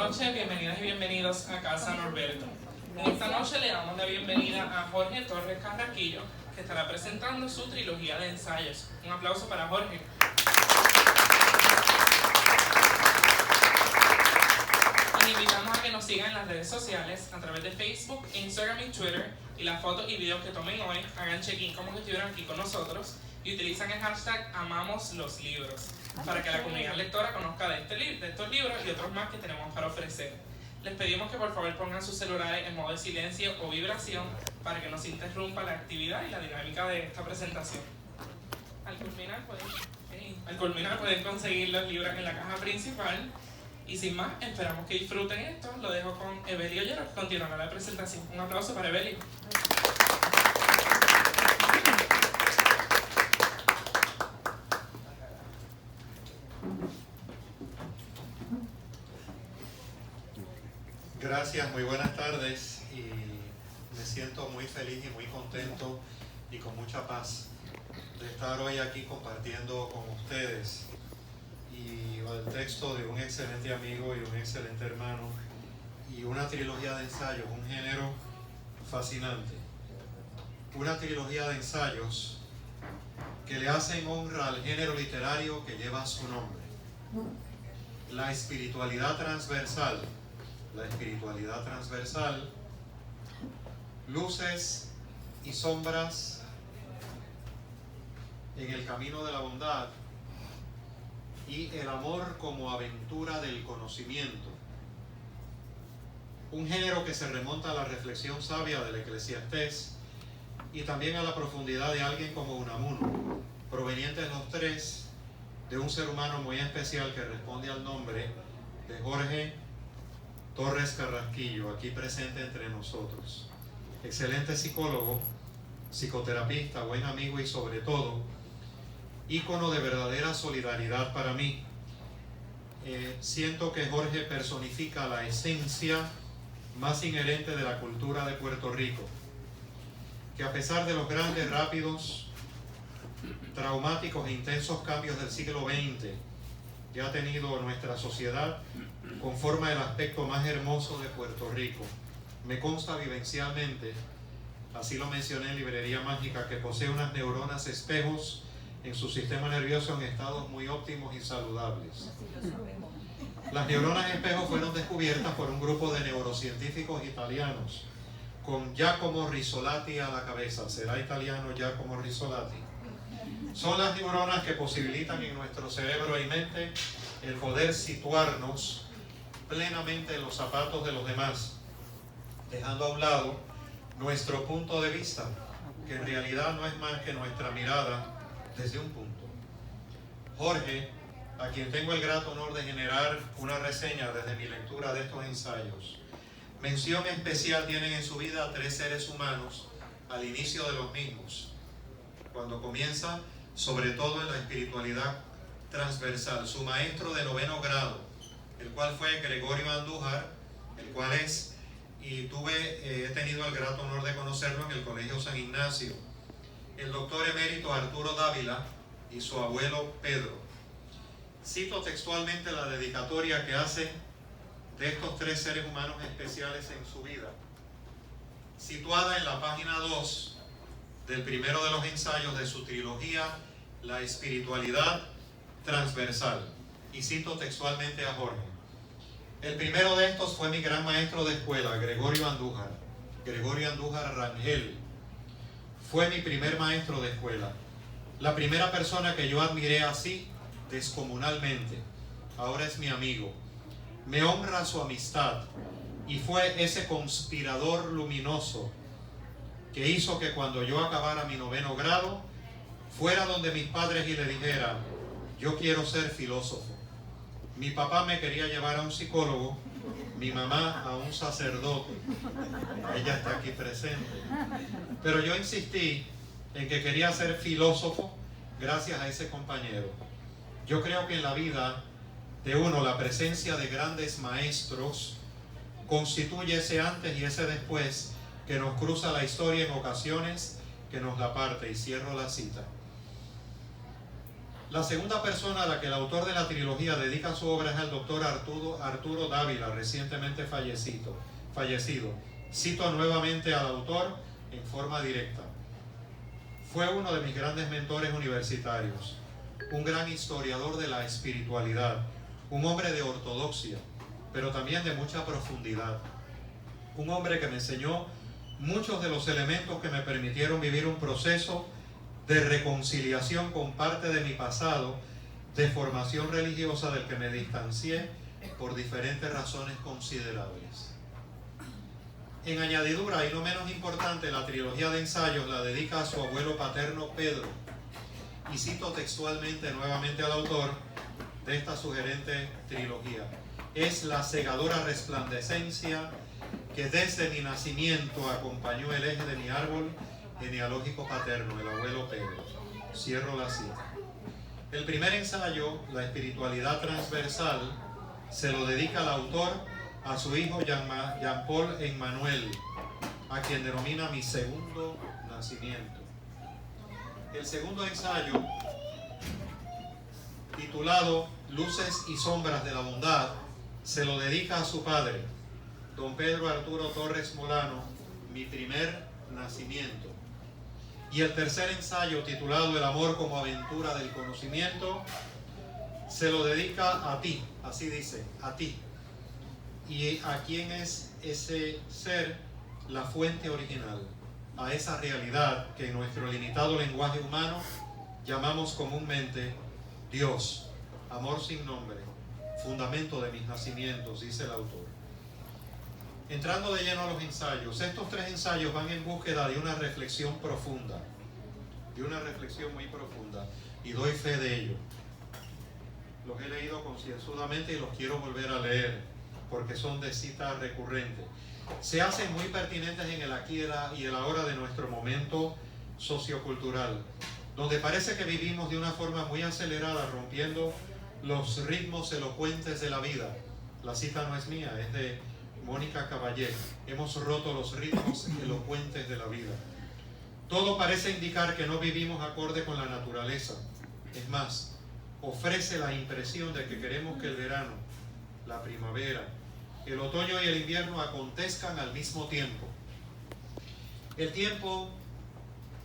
noches, bienvenidas y bienvenidos a Casa Norberto. En esta noche le damos la bienvenida a Jorge Torres Carrasquillo, que estará presentando su trilogía de ensayos. Un aplauso para Jorge. Les invitamos a que nos sigan en las redes sociales a través de Facebook, Instagram y Twitter, y las fotos y videos que tomen hoy hagan check-in como que estuvieran aquí con nosotros y utilizan el hashtag #AmamosLosLibros para que la comunidad lectora conozca de estos libros y otros más que tenemos para ofrecer. Les pedimos que por favor pongan sus celulares en modo de silencio o vibración para que no se interrumpa la actividad y la dinámica de esta presentación. Al culminar pueden conseguir los libros en la caja principal. Y sin más, esperamos que disfruten esto. Lo dejo con Evelio Ollero, que continuará la presentación. Un aplauso para Evelio. Gracias, muy buenas tardes, y me siento muy feliz y muy contento y con mucha paz de estar hoy aquí compartiendo con ustedes y el texto de un excelente amigo y un excelente hermano y una trilogía de ensayos, un género fascinante, una trilogía de ensayos que le hacen honra al género literario que lleva su nombre, la espiritualidad transversal. La espiritualidad transversal, luces y sombras en el camino de la bondad y el amor como aventura del conocimiento. Un género que se remonta a la reflexión sabia del Eclesiastés y también a la profundidad de alguien como Unamuno, provenientes los tres de un ser humano muy especial que responde al nombre de Jorge Torres Carrasquillo, aquí presente entre nosotros. Excelente psicólogo, psicoterapista, buen amigo y sobre todo, ícono de verdadera solidaridad para mí. Siento que Jorge personifica la esencia más inherente de la cultura de Puerto Rico, que a pesar de los grandes, rápidos, traumáticos e intensos cambios del siglo XX que ha tenido nuestra sociedad, conforma el aspecto más hermoso de Puerto Rico. Me consta vivencialmente, así lo mencioné en Librería Mágica, que posee unas neuronas espejos en su sistema nervioso en estados muy óptimos y saludables. Las neuronas espejos fueron descubiertas por un grupo de neurocientíficos italianos, con Giacomo Rizzolatti a la cabeza. ¿Será italiano Giacomo Rizzolatti? Son las neuronas que posibilitan en nuestro cerebro y mente el poder situarnos plenamente en los zapatos de los demás, dejando a un lado nuestro punto de vista, que en realidad no es más que nuestra mirada desde un punto. Jorge, a quien tengo el grato honor de generar una reseña desde mi lectura de estos ensayos, mención especial tienen en su vida a tres seres humanos al inicio de los mismos, cuando comienza sobre todo en la espiritualidad transversal. Su maestro de 9º grado, el cual fue Gregorio Andújar, el cual es, y he tenido el grato honor de conocerlo en el Colegio San Ignacio, el doctor emérito Arturo Dávila y su abuelo Pedro. Cito textualmente la dedicatoria que hace de estos tres seres humanos especiales en su vida, situada en la página 2 del primero de los ensayos de su trilogía La espiritualidad transversal, y cito textualmente a Jorge. El primero de estos fue mi gran maestro de escuela, Gregorio Andújar Rangel. Fue mi primer maestro de escuela, la primera persona que yo admiré así descomunalmente. Ahora es mi amigo. Me honra su amistad y fue ese conspirador luminoso que hizo que cuando yo acabara mi 9º grado fuera donde mis padres y le dijera: yo quiero ser filósofo. Mi papá me quería llevar a un psicólogo, mi mamá a un sacerdote. Ella está aquí presente. Pero yo insistí en que quería ser filósofo gracias a ese compañero. Yo creo que en la vida de uno la presencia de grandes maestros constituye ese antes y ese después que nos cruza la historia en ocasiones que nos la parte. Y cierro la cita. La segunda persona a la que el autor de la trilogía dedica su obra es al doctor Arturo Dávila, recientemente fallecido. Cito nuevamente al autor en forma directa. Fue uno de mis grandes mentores universitarios, un gran historiador de la espiritualidad, un hombre de ortodoxia, pero también de mucha profundidad. Un hombre que me enseñó muchos de los elementos que me permitieron vivir un proceso de reconciliación con parte de mi pasado, de formación religiosa del que me distancié por diferentes razones considerables. En añadidura, y no menos importante, la trilogía de ensayos la dedica a su abuelo paterno Pedro, y cito textualmente nuevamente al autor de esta sugerente trilogía: es la cegadora resplandecencia que desde mi nacimiento acompañó el eje de mi árbol genealógico paterno, el abuelo Pedro. Cierro la cita. El primer ensayo, La espiritualidad transversal, se lo dedica el autor a su hijo Jean-Paul Emmanuel, a quien denomina mi segundo nacimiento. El segundo ensayo, titulado Luces y sombras de la bondad, se lo dedica a su padre, don Pedro Arturo Torres Molano, mi primer nacimiento. Y el tercer ensayo, titulado El amor como aventura del conocimiento, se lo dedica a ti, así dice, a ti. ¿Y a quién es ese ser? La fuente original, a esa realidad que en nuestro limitado lenguaje humano llamamos comúnmente Dios, amor sin nombre, fundamento de mis nacimientos, dice el autor. Entrando de lleno a los ensayos, estos tres ensayos van en búsqueda de una reflexión profunda, de una reflexión muy profunda, y doy fe de ello. Los he leído concienzudamente y los quiero volver a leer, porque son de cita recurrente. Se hacen muy pertinentes en el aquí y el ahora de nuestro momento sociocultural, donde parece que vivimos de una forma muy acelerada, rompiendo los ritmos elocuentes de la vida. La cita no es mía, es de Mónica Caballé. Hemos roto los ritmos elocuentes de la vida. Todo parece indicar que no vivimos acorde con la naturaleza. Es más, ofrece la impresión de que queremos que el verano, la primavera, el otoño y el invierno acontezcan al mismo tiempo. El tiempo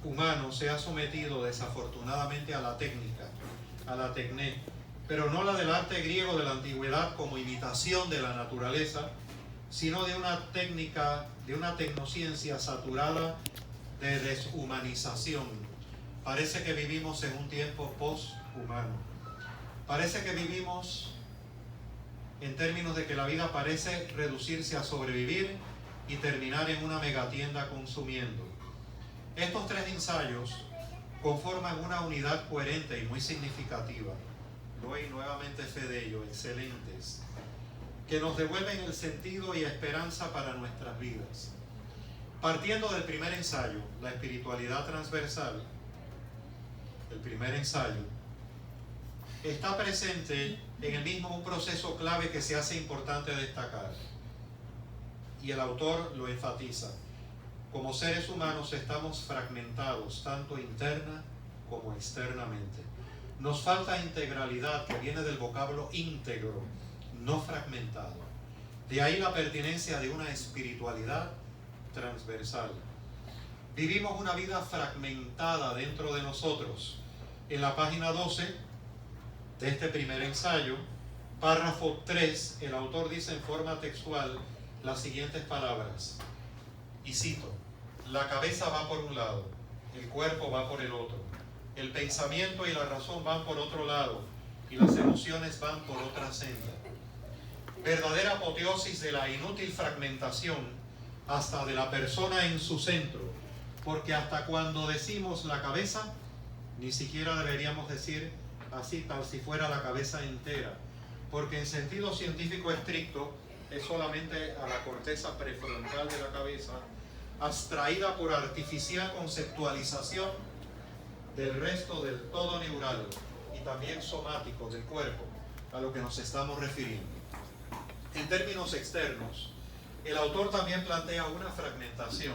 humano se ha sometido desafortunadamente a la técnica, a la tecné, pero no la del arte griego de la antigüedad como imitación de la naturaleza, sino de una técnica, de una tecnociencia saturada de deshumanización. Parece que vivimos en un tiempo post-humano. Parece que vivimos en términos de que la vida parece reducirse a sobrevivir y terminar en una megatienda consumiendo. Estos tres ensayos conforman una unidad coherente y muy significativa. Doy nuevamente fe de ello, excelentes, que nos devuelven el sentido y esperanza para nuestras vidas. Partiendo del primer ensayo, la espiritualidad transversal, el primer ensayo, está presente en el mismo un proceso clave que se hace importante destacar. Y el autor lo enfatiza. Como seres humanos estamos fragmentados, tanto interna como externamente. Nos falta integralidad, que viene del vocablo íntegro, no fragmentado. De ahí la pertinencia de una espiritualidad transversal. Vivimos una vida fragmentada dentro de nosotros. En la página 12 de este primer ensayo, párrafo 3, el autor dice en forma textual las siguientes palabras, y cito: la cabeza va por un lado, el cuerpo va por el otro, el pensamiento y la razón van por otro lado, y las emociones van por otra senda. Verdadera apoteosis de la inútil fragmentación hasta de la persona en su centro, porque hasta cuando decimos la cabeza, ni siquiera deberíamos decir así, tal si fuera la cabeza entera, porque en sentido científico estricto es solamente a la corteza prefrontal de la cabeza, abstraída por artificial conceptualización del resto del todo neural y también somático del cuerpo, a lo que nos estamos refiriendo. En términos externos, el autor también plantea una fragmentación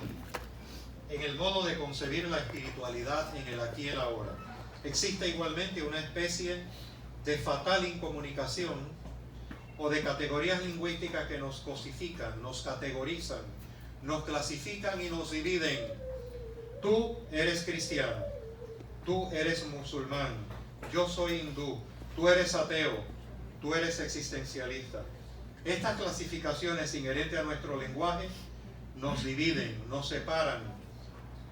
en el modo de concebir la espiritualidad en el aquí y el ahora. Existe igualmente una especie de fatal incomunicación o de categorías lingüísticas que nos cosifican, nos categorizan, nos clasifican y nos dividen. Tú eres cristiano, tú eres musulmán, yo soy hindú, tú eres ateo, tú eres existencialista. Estas clasificaciones inherentes a nuestro lenguaje nos dividen, nos separan,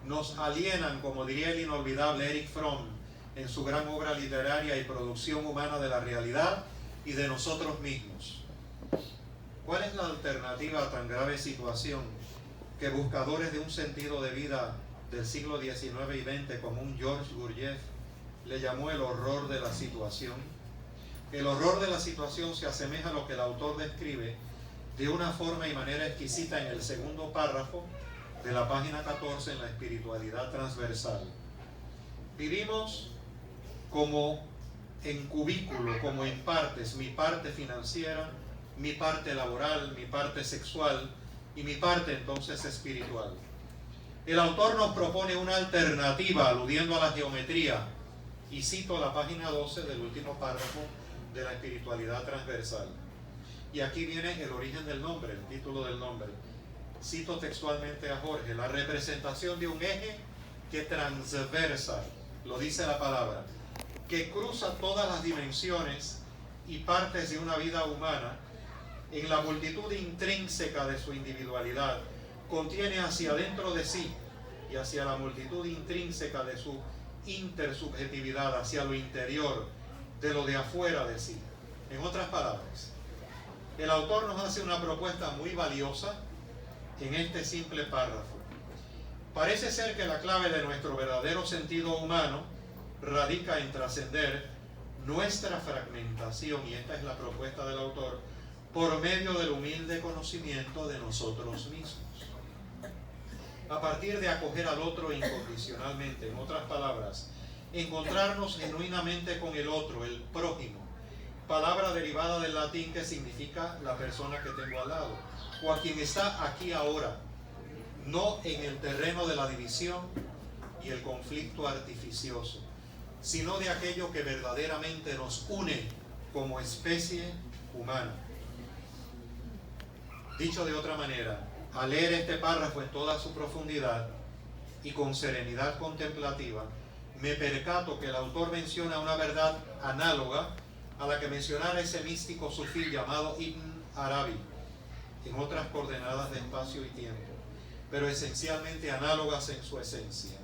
nos alienan, como diría el inolvidable Erich Fromm en su gran obra literaria y producción humana de la realidad y de nosotros mismos. ¿Cuál es la alternativa a tan grave situación que buscadores de un sentido de vida del siglo XIX y XX, como un George Gurdjieff, le llamó el horror de la situación? El horror de la situación se asemeja a lo que el autor describe de una forma y manera exquisita en el segundo párrafo de la página 14 en la espiritualidad transversal. Vivimos como en cubículo, como en partes, mi parte financiera, mi parte laboral, mi parte sexual y mi parte entonces espiritual. El autor nos propone una alternativa aludiendo a la geometría, y cito la página 12 del último párrafo de la espiritualidad transversal. Y aquí viene el origen del nombre, el título del nombre. Cito textualmente a Jorge: la representación de un eje que transversa, lo dice la palabra, que cruza todas las dimensiones y partes de una vida humana en la multitud intrínseca de su individualidad, contiene hacia adentro de sí y hacia la multitud intrínseca de su intersubjetividad, hacia lo interior, de lo de afuera de sí. En otras palabras, el autor nos hace una propuesta muy valiosa en este simple párrafo. Parece ser que la clave de nuestro verdadero sentido humano radica en trascender nuestra fragmentación, y esta es la propuesta del autor, por medio del humilde conocimiento de nosotros mismos. A partir de acoger al otro incondicionalmente, en otras palabras, encontrarnos genuinamente con el otro, el prójimo, palabra derivada del latín que significa la persona que tengo al lado, o a quien está aquí ahora, no en el terreno de la división y el conflicto artificioso, sino de aquello que verdaderamente nos une como especie humana. Dicho de otra manera, al leer este párrafo en toda su profundidad y con serenidad contemplativa, me percato que el autor menciona una verdad análoga a la que mencionara ese místico sufí llamado Ibn Arabi, en otras coordenadas de espacio y tiempo, pero esencialmente análogas en su esencia.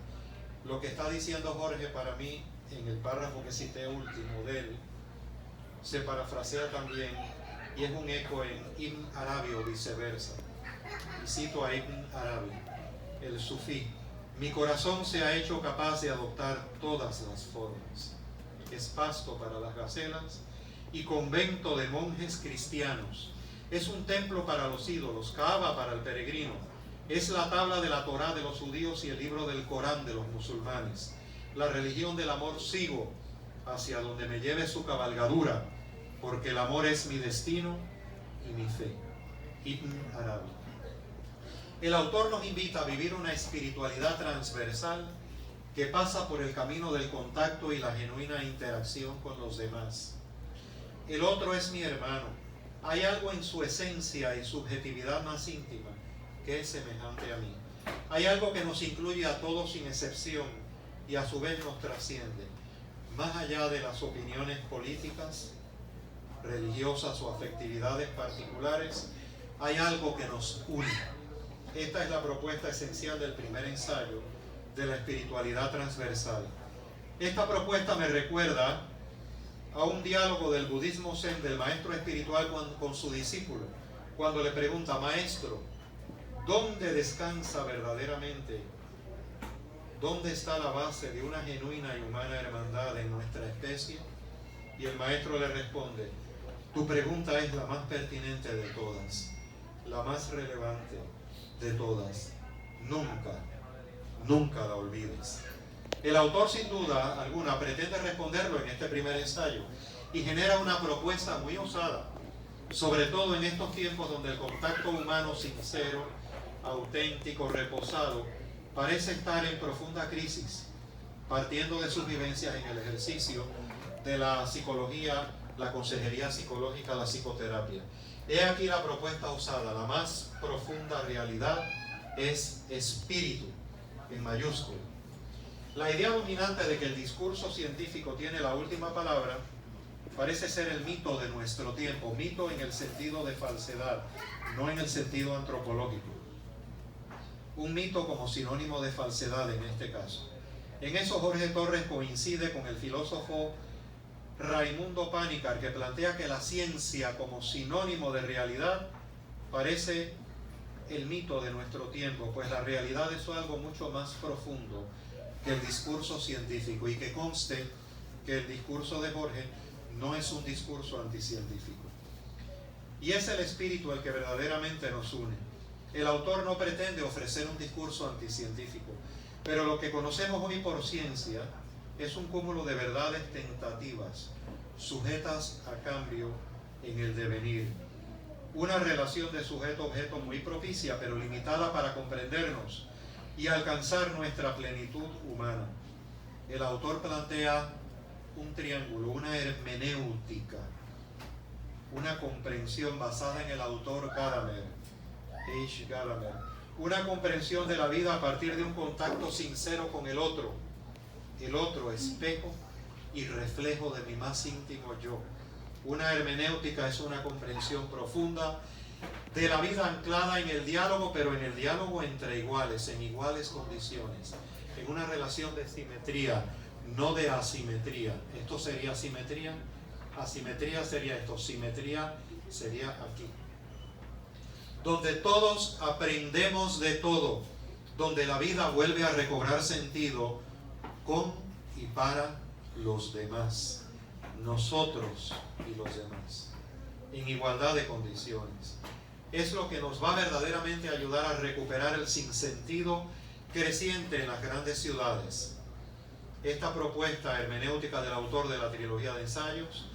Lo que está diciendo Jorge para mí en el párrafo que cité último de él se parafrasea también y es un eco en Ibn Arabi o viceversa. Y cito a Ibn Arabi, el sufí: mi corazón se ha hecho capaz de adoptar todas las formas. Es pasto para las gacelas y convento de monjes cristianos. Es un templo para los ídolos, Kaaba para el peregrino. Es la tabla de la Torá de los judíos y el libro del Corán de los musulmanes. La religión del amor sigo hacia donde me lleve su cabalgadura, porque el amor es mi destino y mi fe. Ibn Arabi. El autor nos invita a vivir una espiritualidad transversal que pasa por el camino del contacto y la genuina interacción con los demás. El otro es mi hermano. Hay algo en su esencia y subjetividad más íntima que es semejante a mí. Hay algo que nos incluye a todos sin excepción y a su vez nos trasciende. Más allá de las opiniones políticas, religiosas o afectividades particulares, hay algo que nos une. Esta es la propuesta esencial del primer ensayo de la espiritualidad transversal. Esta propuesta me recuerda a un diálogo del budismo zen del maestro espiritual con su discípulo, cuando le pregunta: maestro, ¿dónde descansa verdaderamente? ¿Dónde está la base de una genuina y humana hermandad en nuestra especie? Y el maestro le responde: tu pregunta es la más pertinente de todas, la más relevante de todas. Nunca la olvides. El autor sin duda alguna pretende responderlo en este primer ensayo y genera una propuesta muy osada, sobre todo en estos tiempos donde el contacto humano sincero, auténtico, reposado, parece estar en profunda crisis partiendo de sus vivencias en el ejercicio de la psicología, la consejería psicológica, la psicoterapia. He aquí la propuesta usada, la más profunda realidad es espíritu, en mayúscula. La idea dominante de que el discurso científico tiene la última palabra parece ser el mito de nuestro tiempo, mito en el sentido de falsedad, no en el sentido antropológico. Un mito como sinónimo de falsedad en este caso. En eso Jorge Torres coincide con el filósofo Raimundo Panikkar, que plantea que la ciencia como sinónimo de realidad parece el mito de nuestro tiempo, pues la realidad es algo mucho más profundo que el discurso científico, y que conste que el discurso de Jorge no es un discurso anticientífico. Y es el espíritu el que verdaderamente nos une. El autor no pretende ofrecer un discurso anticientífico, pero lo que conocemos hoy por ciencia es un cúmulo de verdades tentativas, sujetas a cambio en el devenir. Una relación de sujeto-objeto muy propicia, pero limitada para comprendernos y alcanzar nuestra plenitud humana. El autor plantea un triángulo, una hermenéutica, una comprensión basada en el autor Gadamer, H. Gadamer, una comprensión de la vida a partir de un contacto sincero con el otro espejo y reflejo de mi más íntimo yo. Una hermenéutica es una comprensión profunda de la vida anclada en el diálogo, pero en el diálogo entre iguales, en iguales condiciones, en una relación de simetría, no de asimetría. Esto sería simetría, asimetría sería esto, simetría sería aquí. Donde todos aprendemos de todo, donde la vida vuelve a recobrar sentido con y para los demás, nosotros y los demás, en igualdad de condiciones. Es lo que nos va verdaderamente a ayudar a recuperar el sinsentido creciente en las grandes ciudades. Esta propuesta hermenéutica del autor de la trilogía de ensayos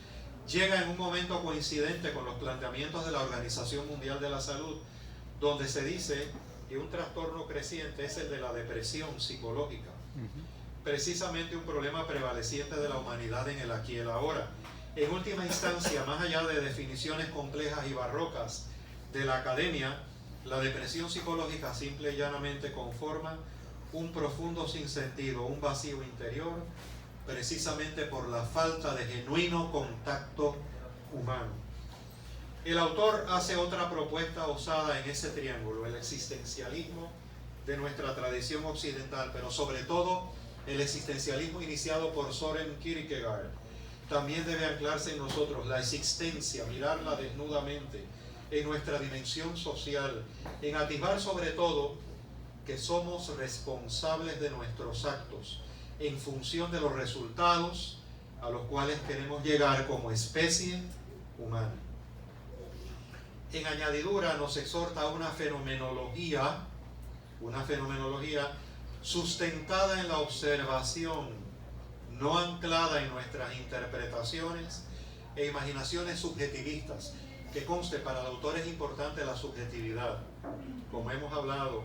llega en un momento coincidente con los planteamientos de la Organización Mundial de la Salud, donde se dice que un trastorno creciente es el de la depresión psicológica, precisamente un problema prevaleciente de la humanidad en el aquí y el ahora. En última instancia, más allá de definiciones complejas y barrocas de la academia, la depresión psicológica simple y llanamente conforma un profundo sinsentido, un vacío interior, precisamente por la falta de genuino contacto humano. El autor hace otra propuesta osada en ese triángulo, el existencialismo de nuestra tradición occidental, pero sobre todo el existencialismo iniciado por Soren Kierkegaard. También debe anclarse en nosotros la existencia, mirarla desnudamente, en nuestra dimensión social, en atisbar sobre todo que somos responsables de nuestros actos en función de los resultados a los cuales queremos llegar como especie humana. En añadidura nos exhorta a una fenomenología sustentada en la observación, no anclada en nuestras interpretaciones e imaginaciones subjetivistas. Que conste, para el autor es importante la subjetividad. Como hemos hablado,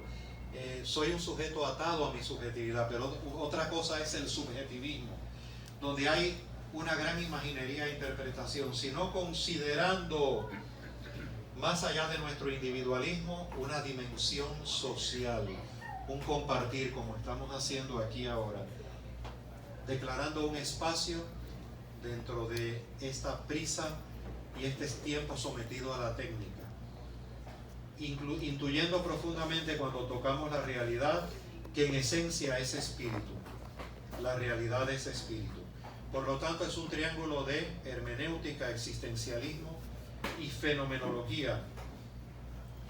soy un sujeto atado a mi subjetividad, pero otra cosa es el subjetivismo, donde hay una gran imaginería e interpretación, sino considerando más allá de nuestro individualismo una dimensión social, un compartir como estamos haciendo aquí ahora, declarando un espacio dentro de esta prisa y este tiempo sometido a la técnica, intuyendo profundamente cuando tocamos la realidad que en esencia es espíritu. La realidad es espíritu. Por lo tanto, es un triángulo de hermenéutica, existencialismo y fenomenología.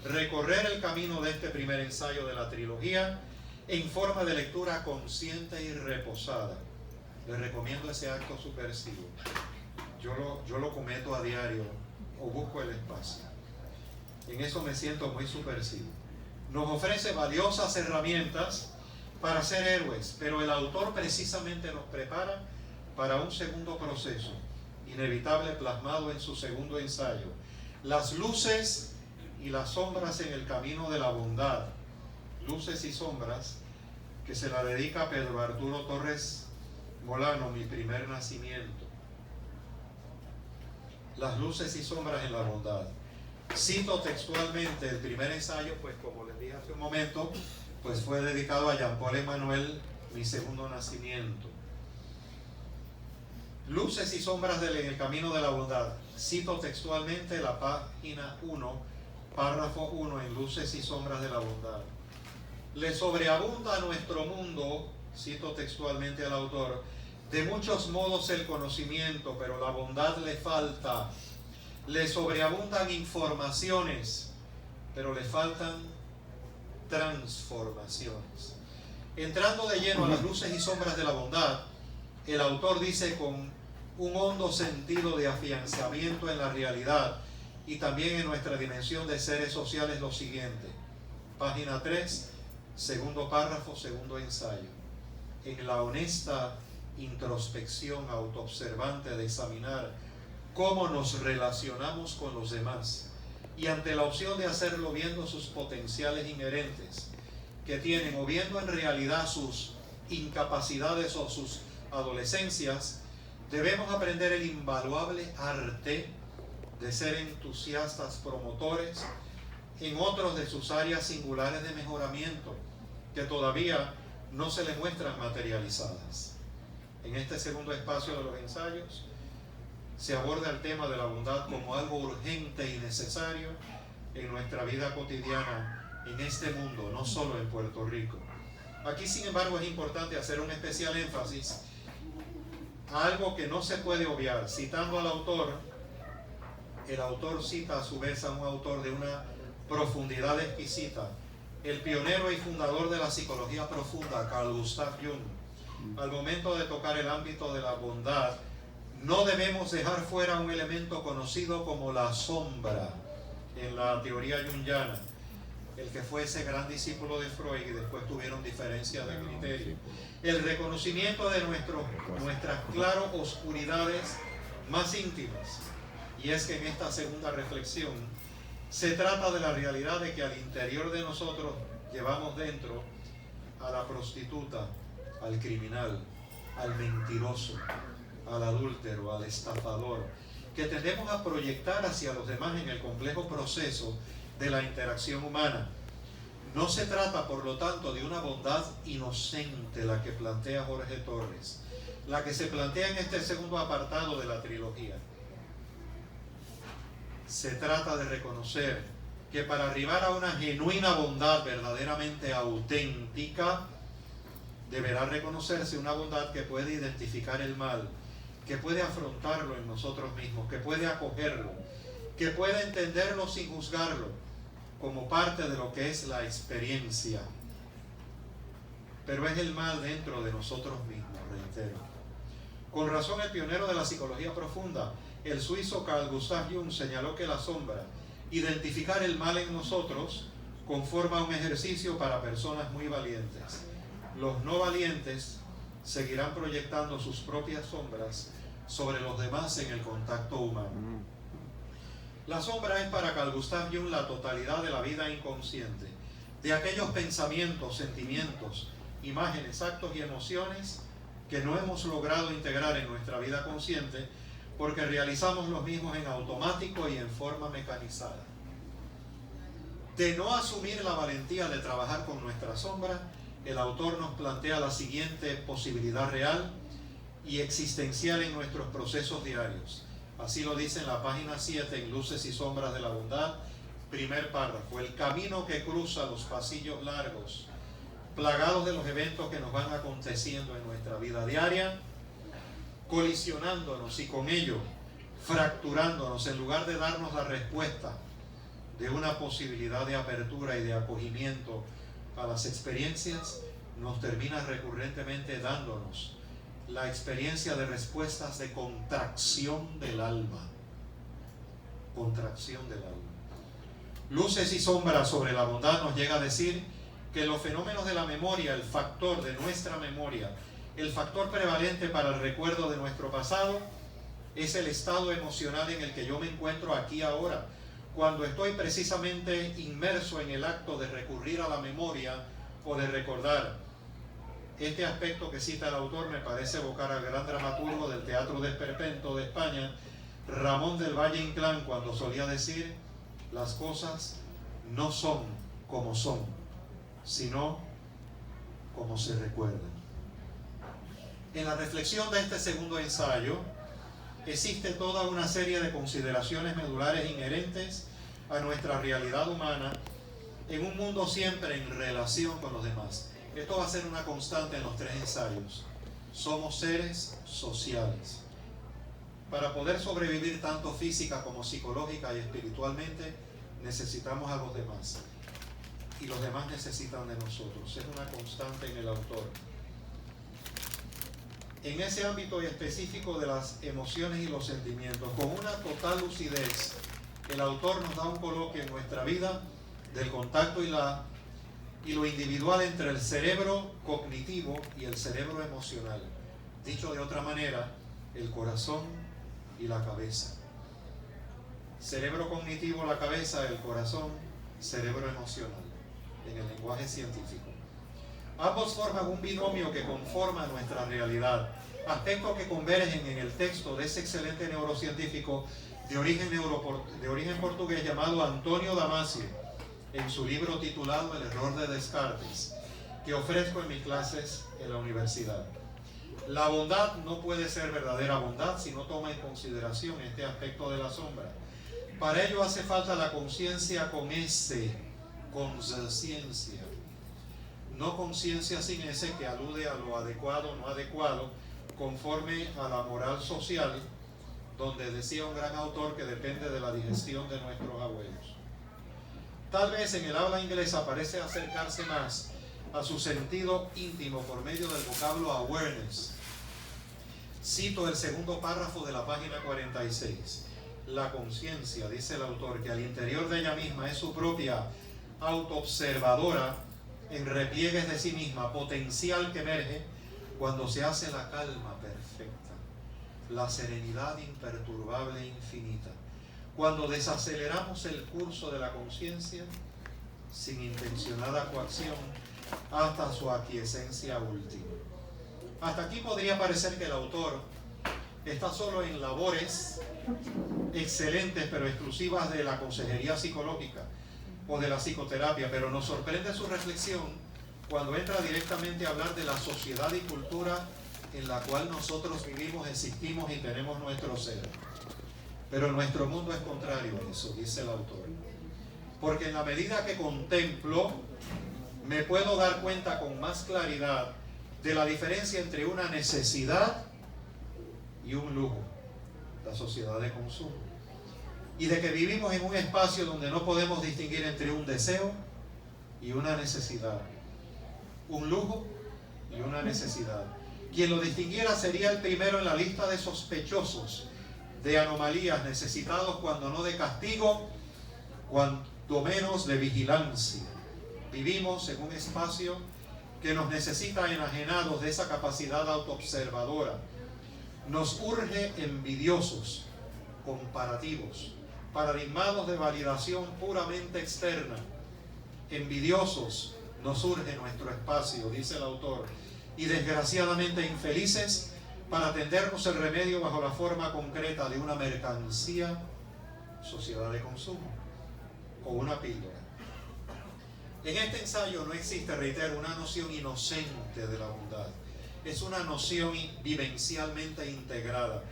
Recorrer el camino de este primer ensayo de la trilogía en forma de lectura consciente y reposada. Les recomiendo ese acto subversivo. Yo lo cometo a diario o busco el espacio. En eso me siento muy subversivo. Nos ofrece valiosas herramientas para ser héroes, pero el autor precisamente nos prepara para un segundo proceso, inevitable, plasmado en su segundo ensayo. Las luces y las sombras en el camino de la bondad. Luces y sombras que se la dedica a Pedro Arturo Torres Molano, mi primer nacimiento. Las luces y sombras en la bondad. Cito textualmente el primer ensayo, pues como les dije hace un momento, pues fue dedicado a Jean-Paul Emmanuel, mi segundo nacimiento. Luces y sombras en el camino de la bondad. Cito textualmente la página 1, párrafo 1 en Luces y sombras de la bondad. Le sobreabunda a nuestro mundo, cito textualmente al autor, de muchos modos el conocimiento, pero la bondad le falta. Le sobreabundan informaciones, pero le faltan transformaciones. Entrando de lleno a las luces y sombras de la bondad, el autor dice con un hondo sentido de afianzamiento en la realidad y también en nuestra dimensión de seres sociales lo siguiente. Página 3, segundo párrafo, segundo ensayo. En la honesta introspección autoobservante de examinar cómo nos relacionamos con los demás y ante la opción de hacerlo viendo sus potenciales inherentes que tienen o viendo en realidad sus incapacidades o sus adolescencias, debemos aprender el invaluable arte de ser entusiastas promotores en otros de sus áreas singulares de mejoramiento que todavía no se le muestran materializadas. En este segundo espacio de los ensayos se aborda el tema de la bondad como algo urgente y necesario en nuestra vida cotidiana en este mundo, no solo en Puerto Rico. Aquí, sin embargo, es importante hacer un especial énfasis a algo que no se puede obviar. Citando al autor, el autor cita a su vez a un autor de una profundidad exquisita, el pionero y fundador de la psicología profunda, Carl Gustav Jung. Al momento de tocar el ámbito de la bondad, no debemos dejar fuera un elemento conocido como la sombra en la teoría jungiana, el que fue ese gran discípulo de Freud y después tuvieron diferencias de criterio. El reconocimiento de nuestras oscuridades más íntimas. Y es que en esta segunda reflexión se trata de la realidad de que al interior de nosotros llevamos dentro a la prostituta, al criminal, al mentiroso, al adúltero, al estafador, que tendemos a proyectar hacia los demás en el complejo proceso de la interacción humana. No se trata, por lo tanto, de una bondad inocente la que plantea Jorge Torres, la que se plantea en este segundo apartado de la trilogía. Se trata de reconocer que para arribar a una genuina bondad verdaderamente auténtica, deberá reconocerse una bondad que puede identificar el mal, que puede afrontarlo en nosotros mismos, que puede acogerlo, que puede entenderlo sin juzgarlo, como parte de lo que es la experiencia. Pero es el mal dentro de nosotros mismos, reitero. Con razón, el pionero de la psicología profunda, el suizo Carl Gustav Jung, señaló que la sombra, identificar el mal en nosotros, conforma un ejercicio para personas muy valientes. Los no valientes seguirán proyectando sus propias sombras sobre los demás en el contacto humano. La sombra es para Carl Gustav Jung la totalidad de la vida inconsciente, de aquellos pensamientos, sentimientos, imágenes, actos y emociones que no hemos logrado integrar en nuestra vida consciente porque realizamos los mismos en automático y en forma mecanizada. De no asumir la valentía de trabajar con nuestra sombra, el autor nos plantea la siguiente posibilidad real y existencial en nuestros procesos diarios. Así lo dice en la página 7, en Luces y Sombras de la Bondad, primer párrafo. El camino que cruza los pasillos largos, plagados de los eventos que nos van aconteciendo en nuestra vida diaria, colisionándonos y con ello fracturándonos en lugar de darnos la respuesta de una posibilidad de apertura y de acogimiento a las experiencias, nos termina recurrentemente dándonos la experiencia de respuestas de contracción del alma. Contracción del alma. Luces y sombras sobre la bondad nos llega a decir que los fenómenos de la memoria, el factor de nuestra memoria, el factor prevalente para el recuerdo de nuestro pasado, es el estado emocional en el que yo me encuentro aquí ahora, cuando estoy precisamente inmerso en el acto de recurrir a la memoria o de recordar. Este aspecto que cita el autor me parece evocar al gran dramaturgo del teatro de Esperpento de España, Ramón del Valle Inclán, cuando solía decir: las cosas no son como son, sino como se recuerdan. En la reflexión de este segundo ensayo existe toda una serie de consideraciones medulares inherentes a nuestra realidad humana en un mundo siempre en relación con los demás. Esto va a ser una constante en los tres ensayos. Somos seres sociales. Para poder sobrevivir tanto física como psicológica y espiritualmente, necesitamos a los demás. Y los demás necesitan de nosotros. Es una constante en el autor. En ese ámbito específico de las emociones y los sentimientos, con una total lucidez, el autor nos da un coloquio en nuestra vida del contacto y lo individual entre el cerebro cognitivo y el cerebro emocional. Dicho de otra manera, el corazón y la cabeza. Cerebro cognitivo, la cabeza, el corazón, cerebro emocional, en el lenguaje científico. Ambos forman un binomio que conforma nuestra realidad, aspectos que convergen en el texto de ese excelente neurocientífico de origen portugués llamado Antonio Damasio, en su libro titulado El error de Descartes, que ofrezco en mis clases en la universidad. La bondad no puede ser verdadera bondad si no toma en consideración este aspecto de la sombra. Para ello hace falta la conciencia con S, conciencia. No conciencia sin S, que alude a lo adecuado, no adecuado, conforme a la moral social, donde decía un gran autor que depende de la digestión de nuestros abuelos. Tal vez en el habla inglesa parece acercarse más a su sentido íntimo por medio del vocablo awareness. Cito el segundo párrafo de la página 46. La conciencia, dice el autor, que al interior de ella misma es su propia autoobservadora en repliegues de sí misma, potencial que emerge cuando se hace la calma perfecta, la serenidad imperturbable e infinita. Cuando desaceleramos el curso de la conciencia sin intencionada coacción hasta su aquiescencia última. Hasta aquí podría parecer que el autor está solo en labores excelentes pero exclusivas de la consejería psicológica o de la psicoterapia, pero nos sorprende su reflexión cuando entra directamente a hablar de la sociedad y cultura en la cual nosotros vivimos, existimos y tenemos nuestro ser. Pero nuestro mundo es contrario a eso, dice el autor. Porque en la medida que contemplo, me puedo dar cuenta con más claridad de la diferencia entre una necesidad y un lujo, la sociedad de consumo. Y de que vivimos en un espacio donde no podemos distinguir entre un deseo y una necesidad, un lujo y una necesidad. Quien lo distinguiera sería el primero en la lista de sospechosos, de anomalías, necesitados cuando no de castigo, cuando menos de vigilancia. Vivimos en un espacio que nos necesita enajenados de esa capacidad autoobservadora. Nos urge envidiosos, comparativos, paradigmados de validación puramente externa. Envidiosos nos urge nuestro espacio, dice el autor, y desgraciadamente infelices para tendernos el remedio bajo la forma concreta de una mercancía, sociedad de consumo, o una píldora. En este ensayo no existe, reitero, una noción inocente de la bondad. Es una noción vivencialmente integrada.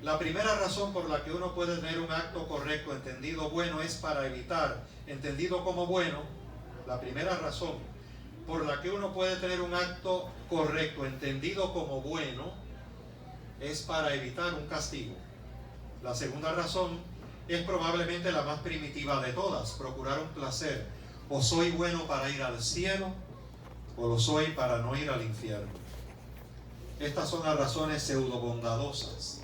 La primera razón por la que uno puede tener un acto correcto, entendido bueno, es para evitar, entendido como bueno, la primera razón por la que uno puede tener un acto correcto, entendido como bueno, es para evitar un castigo. La segunda razón es probablemente la más primitiva de todas, procurar un placer. O soy bueno para ir al cielo, o lo soy para no ir al infierno. Estas son las razones pseudo-bondadosas,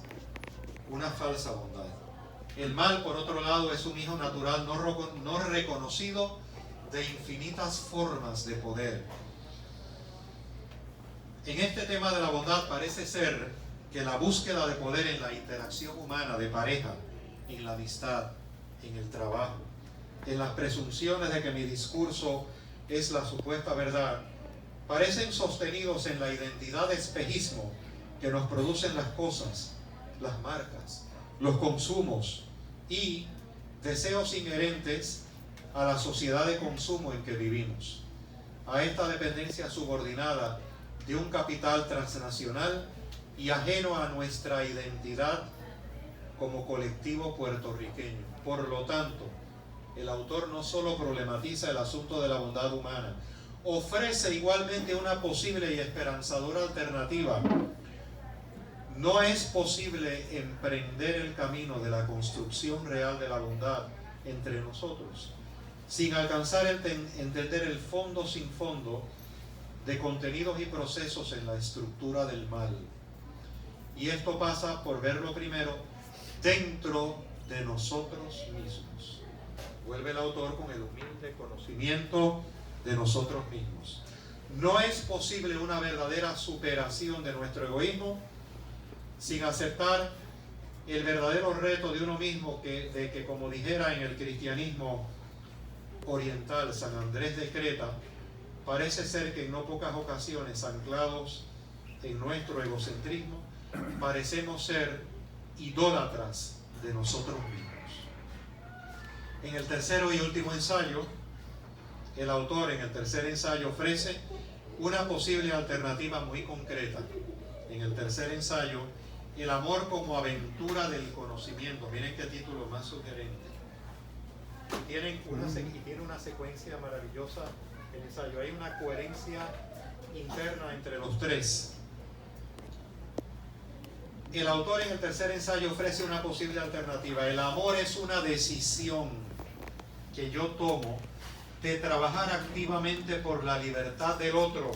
una falsa bondad. El mal, por otro lado, es un hijo natural no reconocido de infinitas formas de poder. En este tema de la bondad parece ser que la búsqueda de poder en la interacción humana de pareja, en la amistad, en el trabajo, en las presunciones de que mi discurso es la supuesta verdad, parecen sostenidos en la identidad de espejismo que nos producen las cosas, las marcas, los consumos y deseos inherentes a la sociedad de consumo en que vivimos, a esta dependencia subordinada de un capital transnacional y ajeno a nuestra identidad como colectivo puertorriqueño. Por lo tanto, el autor no solo problematiza el asunto de la bondad humana, ofrece igualmente una posible y esperanzadora alternativa. No es posible emprender el camino de la construcción real de la bondad entre nosotros sin alcanzar entender el fondo sin fondo de contenidos y procesos en la estructura del mal. Y esto pasa por verlo primero dentro de nosotros mismos. Vuelve el autor con el humilde conocimiento de nosotros mismos. No es posible una verdadera superación de nuestro egoísmo sin aceptar el verdadero reto de uno mismo de que, como dijera en el cristianismo oriental San Andrés de Creta, parece ser que en no pocas ocasiones, anclados en nuestro egocentrismo, parecemos ser idólatras de nosotros mismos. En el tercero y último ensayo, el autor en el tercer ensayo ofrece una posible alternativa muy concreta. En el tercer ensayo, el amor como aventura del conocimiento. Miren qué título más sugerente. Y tiene una secuencia maravillosa el ensayo. Hay una coherencia interna entre los tres. El autor en el tercer ensayo ofrece una posible alternativa. El amor es una decisión que yo tomo de trabajar activamente por la libertad del otro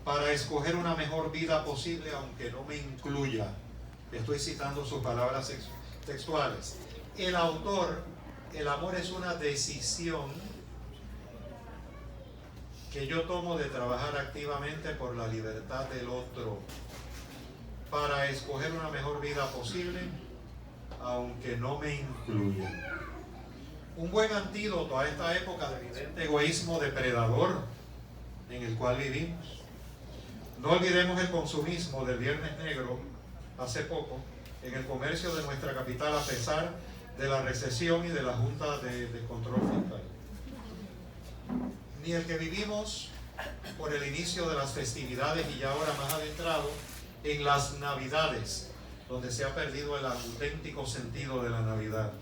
para escoger una mejor vida posible, aunque no me incluya. Estoy citando sus palabras textuales. El amor es una decisión que yo tomo de trabajar activamente por la libertad del otro para escoger una mejor vida posible, aunque no me incluya. Un buen antídoto a esta época de evidente egoísmo depredador en el cual vivimos. No olvidemos el consumismo del Viernes Negro hace poco en el comercio de nuestra capital, a pesar de la recesión y de la Junta de Control Fiscal. Ni el que vivimos por el inicio de las festividades y ya ahora más adentrado en las Navidades, donde se ha perdido el auténtico sentido de la Navidad.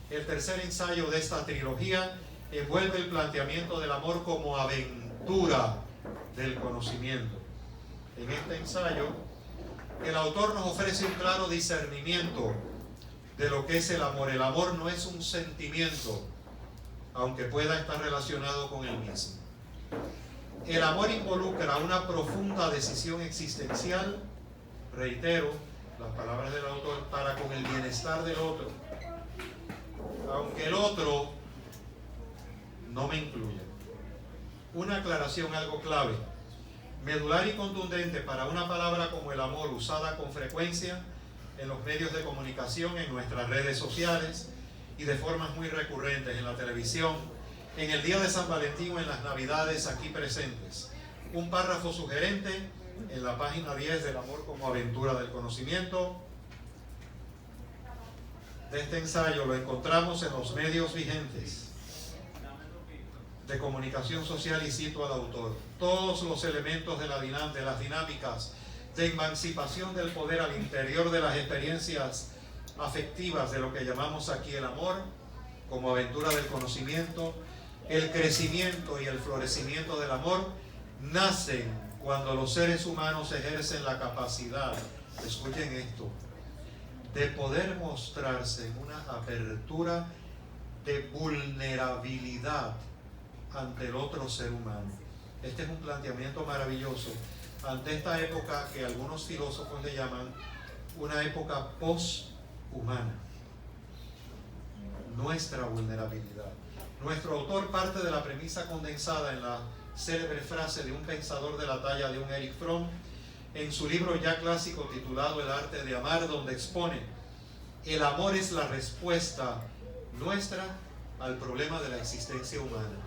El tercer ensayo de esta trilogía envuelve el planteamiento del amor como aventura del conocimiento. En este ensayo, el autor nos ofrece un claro discernimiento de lo que es el amor. El amor no es un sentimiento, aunque pueda estar relacionado con el mismo. El amor involucra una profunda decisión existencial, reitero las palabras del autor, para con el bienestar del otro, aunque el otro no me incluya. Una aclaración algo clave, medular y contundente para una palabra como el amor, usada con frecuencia en los medios de comunicación, en nuestras redes sociales y de formas muy recurrentes en la televisión, en el día de San Valentín o en las Navidades aquí presentes. Un párrafo sugerente en la página 10 del amor como aventura del conocimiento. De este ensayo lo encontramos en los medios vigentes de comunicación social y cito al autor. Todos los elementos de las dinámicas de emancipación del poder al interior de las experiencias afectivas de lo que llamamos aquí el amor, como aventura del conocimiento, el crecimiento y el florecimiento del amor, nacen cuando los seres humanos ejercen la capacidad, escuchen esto, de poder mostrarse en una apertura de vulnerabilidad ante el otro ser humano. Este es un planteamiento maravilloso ante esta época que algunos filósofos le llaman una época poshumana. Nuestra vulnerabilidad. Nuestro autor parte de la premisa condensada en la célebre frase de un pensador de la talla de un Erich Fromm en su libro ya clásico titulado El arte de amar, donde expone: el amor es la respuesta nuestra al problema de la existencia humana.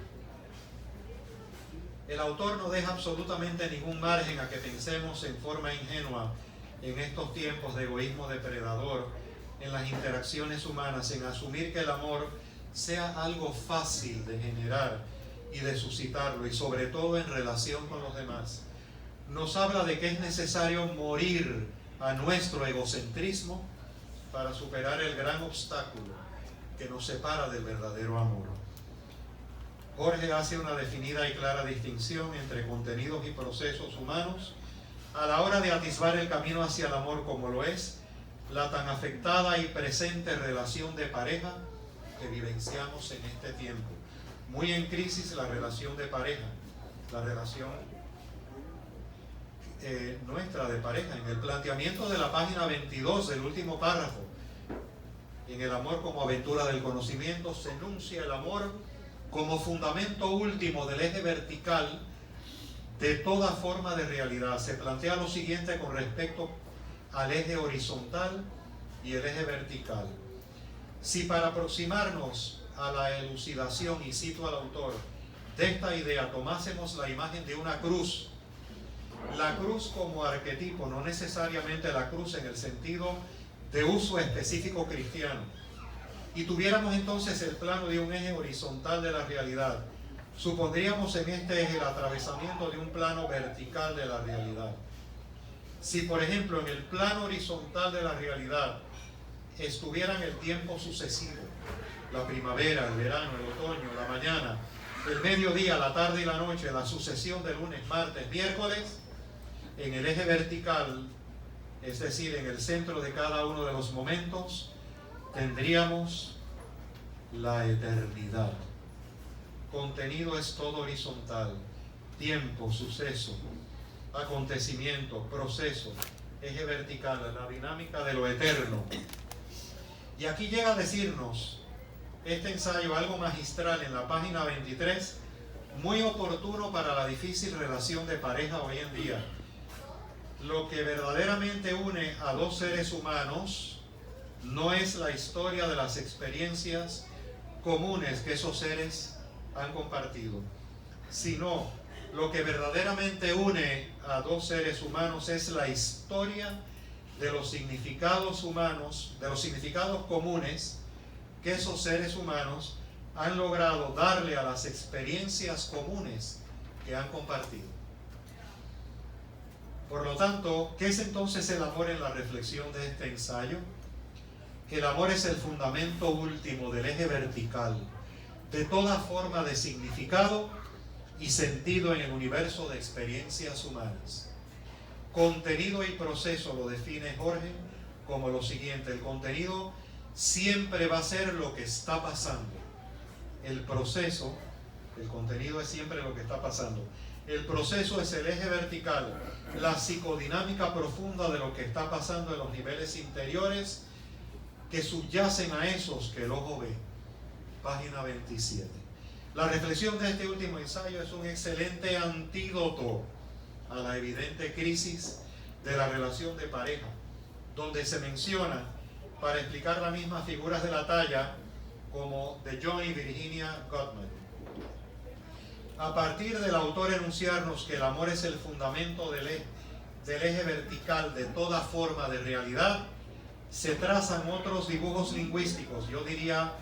El autor no deja absolutamente ningún margen a que pensemos en forma ingenua en estos tiempos de egoísmo depredador, en las interacciones humanas, en asumir que el amor sea algo fácil de generar y de suscitarlo, y sobre todo en relación con los demás. Nos habla de que es necesario morir a nuestro egocentrismo para superar el gran obstáculo que nos separa del verdadero amor. Jorge hace una definida y clara distinción entre contenidos y procesos humanos a la hora de atisbar el camino hacia el amor, como lo es la tan afectada y presente relación de pareja que vivenciamos en este tiempo. Muy en crisis la relación de pareja, la relación nuestra de pareja. En el planteamiento de la página 22 del último párrafo, en el amor como aventura del conocimiento, se enuncia el amor como fundamento último del eje vertical de toda forma de realidad. Se plantea lo siguiente con respecto al eje horizontal y el eje vertical. Si para aproximarnos a la elucidación, y cito al autor, de esta idea tomásemos la imagen de una cruz, la cruz como arquetipo, no necesariamente la cruz en el sentido de uso específico cristiano, y tuviéramos entonces el plano de un eje horizontal de la realidad, supondríamos en este eje el atravesamiento de un plano vertical de la realidad. Si, por ejemplo, en el plano horizontal de la realidad estuvieran el tiempo sucesivo, la primavera, el verano, el otoño, la mañana, el mediodía, la tarde y la noche, la sucesión de lunes, martes, miércoles, en el eje vertical, es decir, en el centro de cada uno de los momentos, tendríamos la eternidad. Contenido es todo horizontal, tiempo, suceso, acontecimiento, proceso, eje vertical, la dinámica de lo eterno. Y aquí llega a decirnos este ensayo algo magistral en la página 23, muy oportuno para la difícil relación de pareja hoy en día. Lo que verdaderamente une a dos seres humanos no es la historia de las experiencias comunes que esos seres han compartido, sino lo que verdaderamente une a dos seres humanos es la historia de los significados humanos, de los significados comunes que esos seres humanos han logrado darle a las experiencias comunes que han compartido. Por lo tanto, ¿qué es entonces el amor en la reflexión de este ensayo? El amor es el fundamento último del eje vertical de toda forma de significado y sentido en el universo de experiencias humanas. Contenido y proceso lo define Jorge como lo siguiente: el contenido siempre va a ser lo que está pasando. El proceso, el contenido es siempre lo que está pasando. El proceso es el eje vertical, la psicodinámica profunda de lo que está pasando en los niveles interiores que subyacen a esos que el ojo ve. Página 27. La reflexión de este último ensayo es un excelente antídoto a la evidente crisis de la relación de pareja, donde se menciona, para explicar la misma, figuras de la talla como de John y Virginia Gottman. A partir del autor enunciarnos que el amor es el fundamento del eje vertical de toda forma de realidad, se trazan otros dibujos lingüísticos, yo diría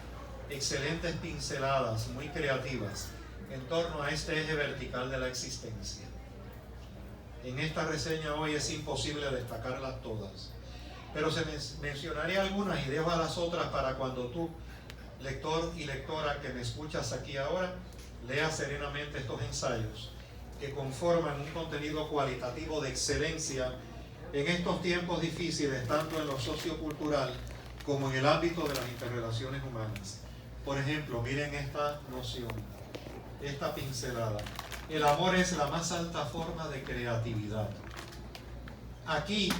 excelentes pinceladas, muy creativas, en torno a este eje vertical de la existencia. En esta reseña hoy es imposible destacarlas todas, pero se mencionaré algunas y dejo a las otras para cuando tú, lector y lectora que me escuchas aquí ahora, leas serenamente estos ensayos que conforman un contenido cualitativo de excelencia en estos tiempos difíciles, tanto en lo sociocultural como en el ámbito de las interrelaciones humanas. Por ejemplo, miren esta noción, esta pincelada. El amor es la más alta forma de creatividad. Aquí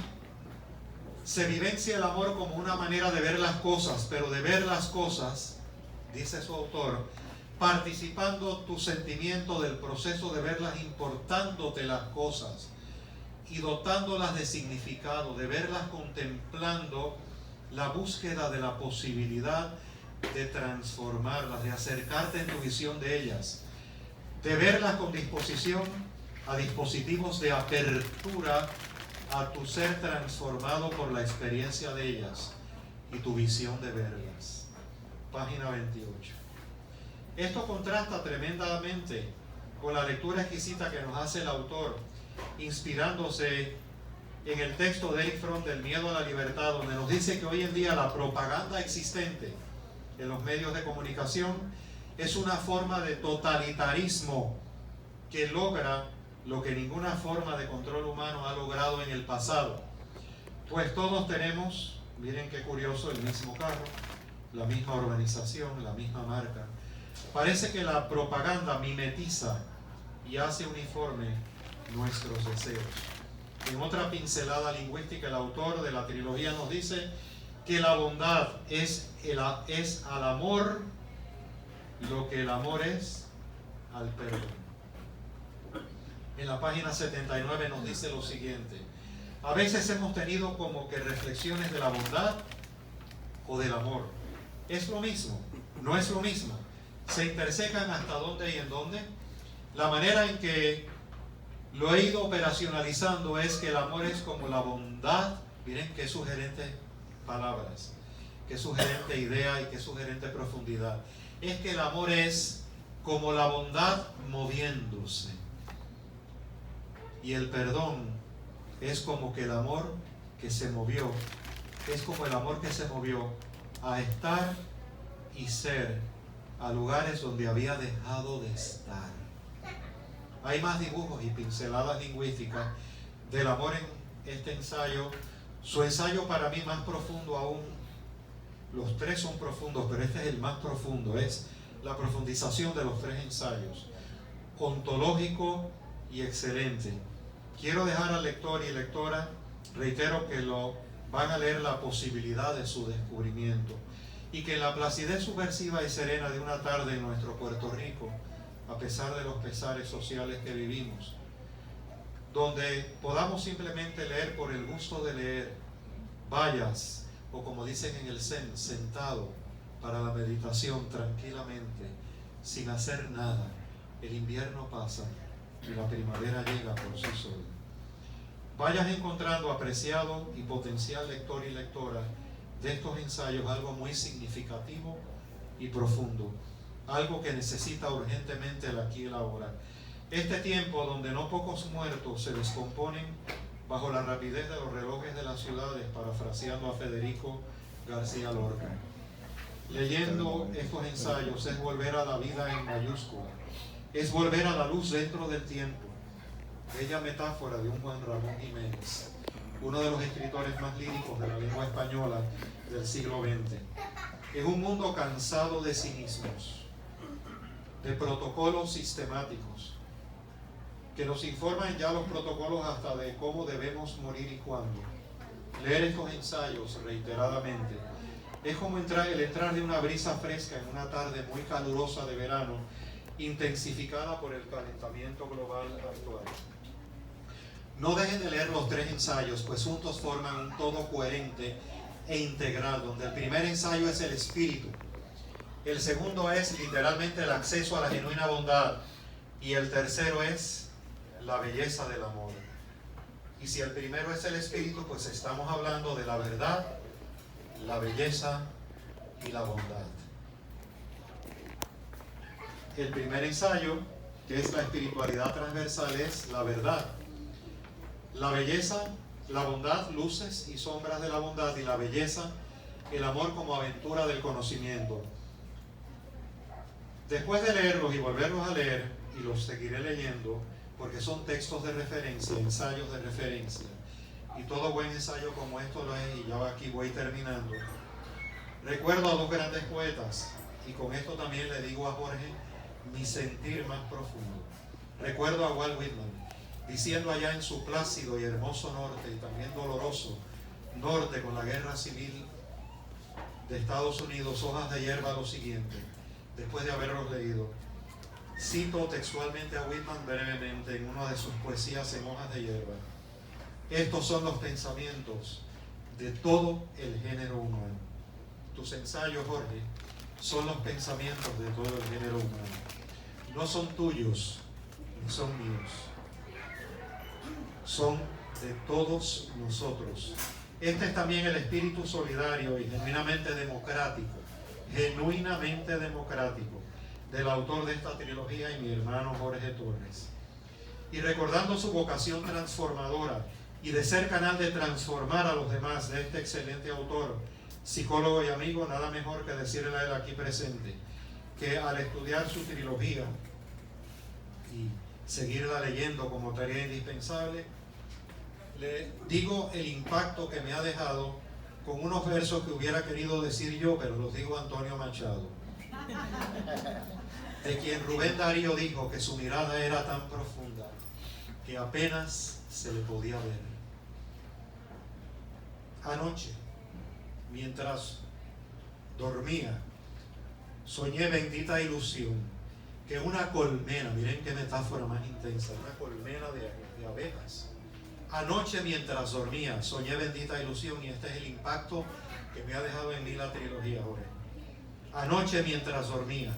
se vivencia el amor como una manera de ver las cosas, pero de ver las cosas, dice su autor, participando tu sentimiento del proceso de verlas, importándote las cosas y dotándolas de significado, de verlas contemplando la búsqueda de la posibilidad de transformarlas, de acercarte en tu visión de ellas. de verlas con disposición a dispositivos de apertura a tu ser transformado por la experiencia de ellas y tu visión de verlas. Página 28. Esto contrasta tremendamente con la lectura exquisita que nos hace el autor, inspirándose en el texto de Erich Fromm del miedo a la libertad, donde nos dice que hoy en día la propaganda existente en los medios de comunicación es una forma de totalitarismo que logra lo que ninguna forma de control humano ha logrado en el pasado. Pues todos tenemos, miren qué curioso, el mismo carro, la misma organización, la misma marca. Parece que la propaganda mimetiza y hace uniforme nuestros deseos. En otra pincelada lingüística, el autor de la trilogía nos dice que la bondad es al amor lo que el amor es al perdón. En la página 79 nos dice lo siguiente: a veces hemos tenido como que reflexiones de la bondad o del amor. ¿Es lo mismo? No es lo mismo. ¿Se intersecan hasta dónde y en dónde? La manera en que lo he ido operacionalizando es que el amor es como la bondad. Miren qué sugerentes palabras, qué sugerente idea y qué sugerente profundidad. Es que el amor es como la bondad moviéndose. Y el perdón es como que el amor que se movió, es como el amor que se movió a estar y ser a lugares donde había dejado de estar. Hay más dibujos y pinceladas lingüísticas del amor en este ensayo. Su ensayo para mí más profundo aún, los tres son profundos, pero este es el más profundo, es la profundización de los tres ensayos, ontológico y excelente. Quiero dejar al lector y lectora, reitero que lo van a leer la posibilidad de su descubrimiento y que en la placidez subversiva y serena de una tarde en nuestro Puerto Rico, a pesar de los pesares sociales que vivimos, donde podamos simplemente leer por el gusto de leer, vayas, o como dicen en el Zen, sentado para la meditación tranquilamente, sin hacer nada. El invierno pasa y la primavera llega por sí sola. Vayas encontrando, apreciado y potencial lector y lectora, de estos ensayos algo muy significativo y profundo, algo que necesita urgentemente el aquí y el ahora. Este tiempo donde no pocos muertos se descomponen bajo la rapidez de los relojes de las ciudades, parafraseando a Federico García Lorca. Leyendo estos ensayos es volver a la vida en mayúscula, es volver a la luz dentro del tiempo. Bella metáfora de un Juan Ramón Jiménez, uno de los escritores más líricos de la lengua española del siglo XX. Es un mundo cansado de cinismos, de protocolos sistemáticos, que nos informan ya los protocolos hasta de cómo debemos morir y cuándo. Leer estos ensayos reiteradamente es como el entrar de una brisa fresca en una tarde muy calurosa de verano, intensificada por el calentamiento global actual. No dejen de leer los tres ensayos, pues juntos forman un todo coherente e integral, donde el primer ensayo es el espíritu, el segundo es literalmente el acceso a la genuina bondad, y el tercero es la belleza del amor. Y si el primero es el espíritu, pues estamos hablando de la verdad, la belleza y la bondad. El primer ensayo, que es la espiritualidad transversal, es la verdad. La belleza, la bondad, luces y sombras de la bondad, y la belleza, el amor como aventura del conocimiento. Después de leerlos y volverlos a leer, y los seguiré leyendo, porque son textos de referencia, ensayos de referencia, y todo buen ensayo como esto lo es, y ya aquí voy terminando. Recuerdo a dos grandes poetas, y con esto también le digo a Jorge mi sentir más profundo. Recuerdo a Walt Whitman diciendo allá en su plácido y hermoso norte, y también doloroso norte con la guerra civil de Estados Unidos, Hojas de hierba, lo siguiente, después de haberlos leído. Cito textualmente a Whitman brevemente en una de sus poesías en Hojas de hierba: estos son los pensamientos de todo el género humano. Tus ensayos, Jorge, son los pensamientos de todo el género humano. no son tuyos ni son míos, son de todos nosotros. Este es también el espíritu solidario y genuinamente democrático del autor de esta trilogía y mi hermano Jorge Torres. Y recordando su vocación transformadora y de ser canal de transformar a los demás de este excelente autor, psicólogo y amigo, nada mejor que decirle a él aquí presente que al estudiar su trilogía y seguirla leyendo como tarea indispensable, le digo el impacto que me ha dejado con unos versos que hubiera querido decir yo, pero los digo Antonio Machado, de quien Rubén Darío dijo que su mirada era tan profunda que apenas se le podía ver. Anoche, mientras dormía, soñé, bendita ilusión, que una colmena, miren qué metáfora más intensa, una colmena de abejas. Anoche mientras dormía, soñé, bendita ilusión, y este es el impacto que me ha dejado en mí la trilogía, Jorge. Anoche mientras dormía,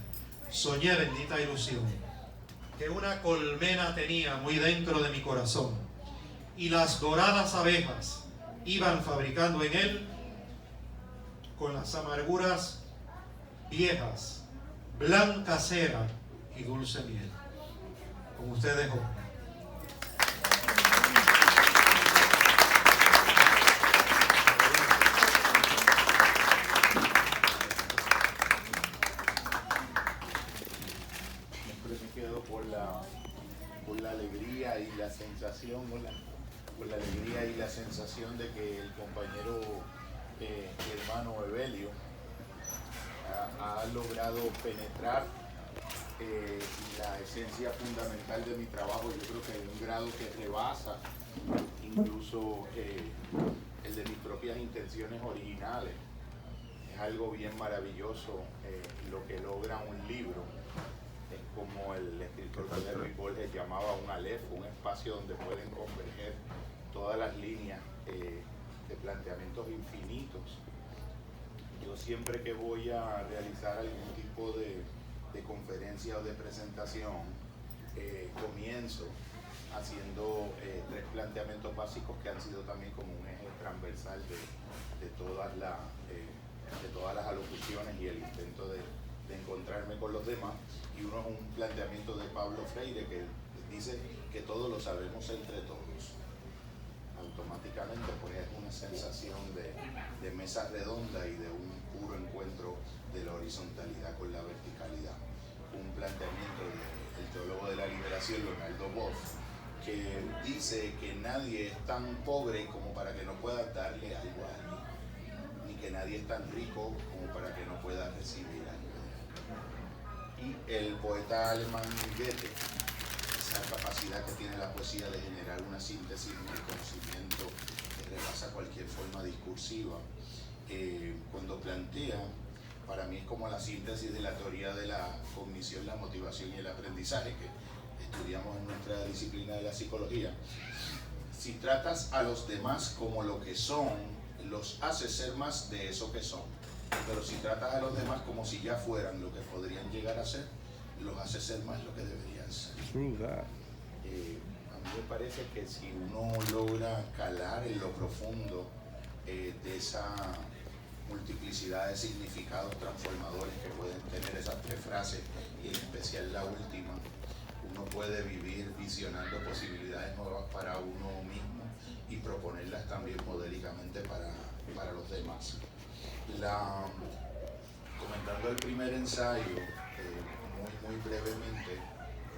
soñé, bendita ilusión, que una colmena tenía muy dentro de mi corazón, y las doradas abejas iban fabricando en él con las amarguras viejas, blanca cera y dulce miel. Con ustedes, Jorge. Por la alegría y la sensación, por la alegría y la sensación de que el compañero hermano Evelio ha logrado penetrar la esencia fundamental de mi trabajo. Yo creo que en un grado que rebasa incluso el de mis propias intenciones originales. Es algo bien maravilloso lo que logra un libro. Es como el escritor Luis Borges llamaba un aleph, un espacio donde pueden converger todas las líneas de planteamientos infinitos. Yo siempre que voy a realizar algún tipo de conferencia o de presentación, comienzo haciendo tres planteamientos básicos que han sido también como un eje transversal de todas las alocuciones y el intento de encontrarme con los demás. Y uno es un planteamiento de Pablo Freire que dice que todo lo sabemos entre todos. Automáticamente pues es una sensación de mesa redonda y de un puro encuentro de la horizontalidad con la verticalidad. Un planteamiento del teólogo de la liberación, Leonardo Boff, que dice que nadie es tan pobre como para que no pueda darle algo a alguien, ni que nadie es tan rico como para que no pueda recibir algo. Y el poeta alemán Goethe, esa capacidad que tiene la poesía de generar una síntesis en el conocimiento que rebasa cualquier forma discursiva, cuando plantea, para mí es como la síntesis de la teoría de la cognición, la motivación y el aprendizaje que estudiamos en nuestra disciplina de la psicología. Si tratas a los demás como lo que son, los haces ser más de eso que son. Pero si tratas a los demás como si ya fueran lo que podrían llegar a ser, los haces ser más lo que deberían ser. A mí me parece que si uno logra calar en lo profundo de esa multiplicidad de significados transformadores que pueden tener esas tres frases, y en especial la última, uno puede vivir visionando posibilidades nuevas para uno mismo y proponerlas también modélicamente para los demás. Comentando el primer ensayo, muy brevemente,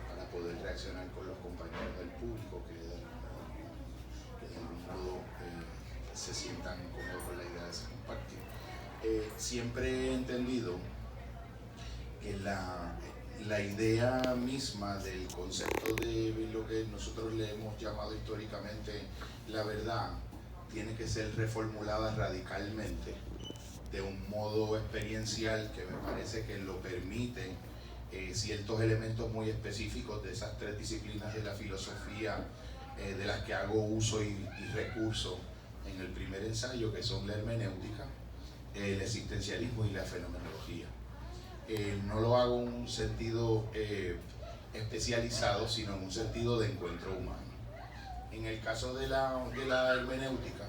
para poder reaccionar con los compañeros del público que de algún modo se sientan cómodos con la idea de ese compartir. Siempre he entendido que la idea misma del concepto de lo que nosotros le hemos llamado históricamente la verdad tiene que ser reformulada radicalmente de un modo experiencial que me parece que lo permiten ciertos elementos muy específicos de esas tres disciplinas de la filosofía de las que hago uso y recurso en el primer ensayo, que son la hermenéutica, el existencialismo y la fenomenología. No lo hago en un sentido especializado, sino en un sentido de encuentro humano. En el caso de la hermenéutica,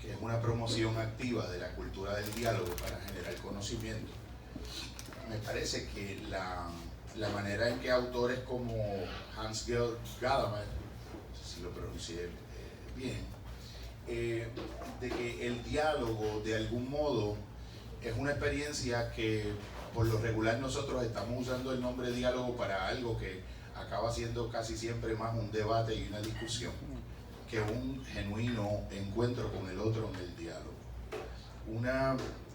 que es una promoción activa de la cultura del diálogo para generar conocimiento, me parece que la manera en que autores como Hans-Georg Gadamer, no sé si lo pronuncié bien, de que el diálogo de algún modo es una experiencia que por lo regular nosotros estamos usando el nombre diálogo para algo que acaba siendo casi siempre más un debate y una discusión que un genuino encuentro con el otro en el diálogo.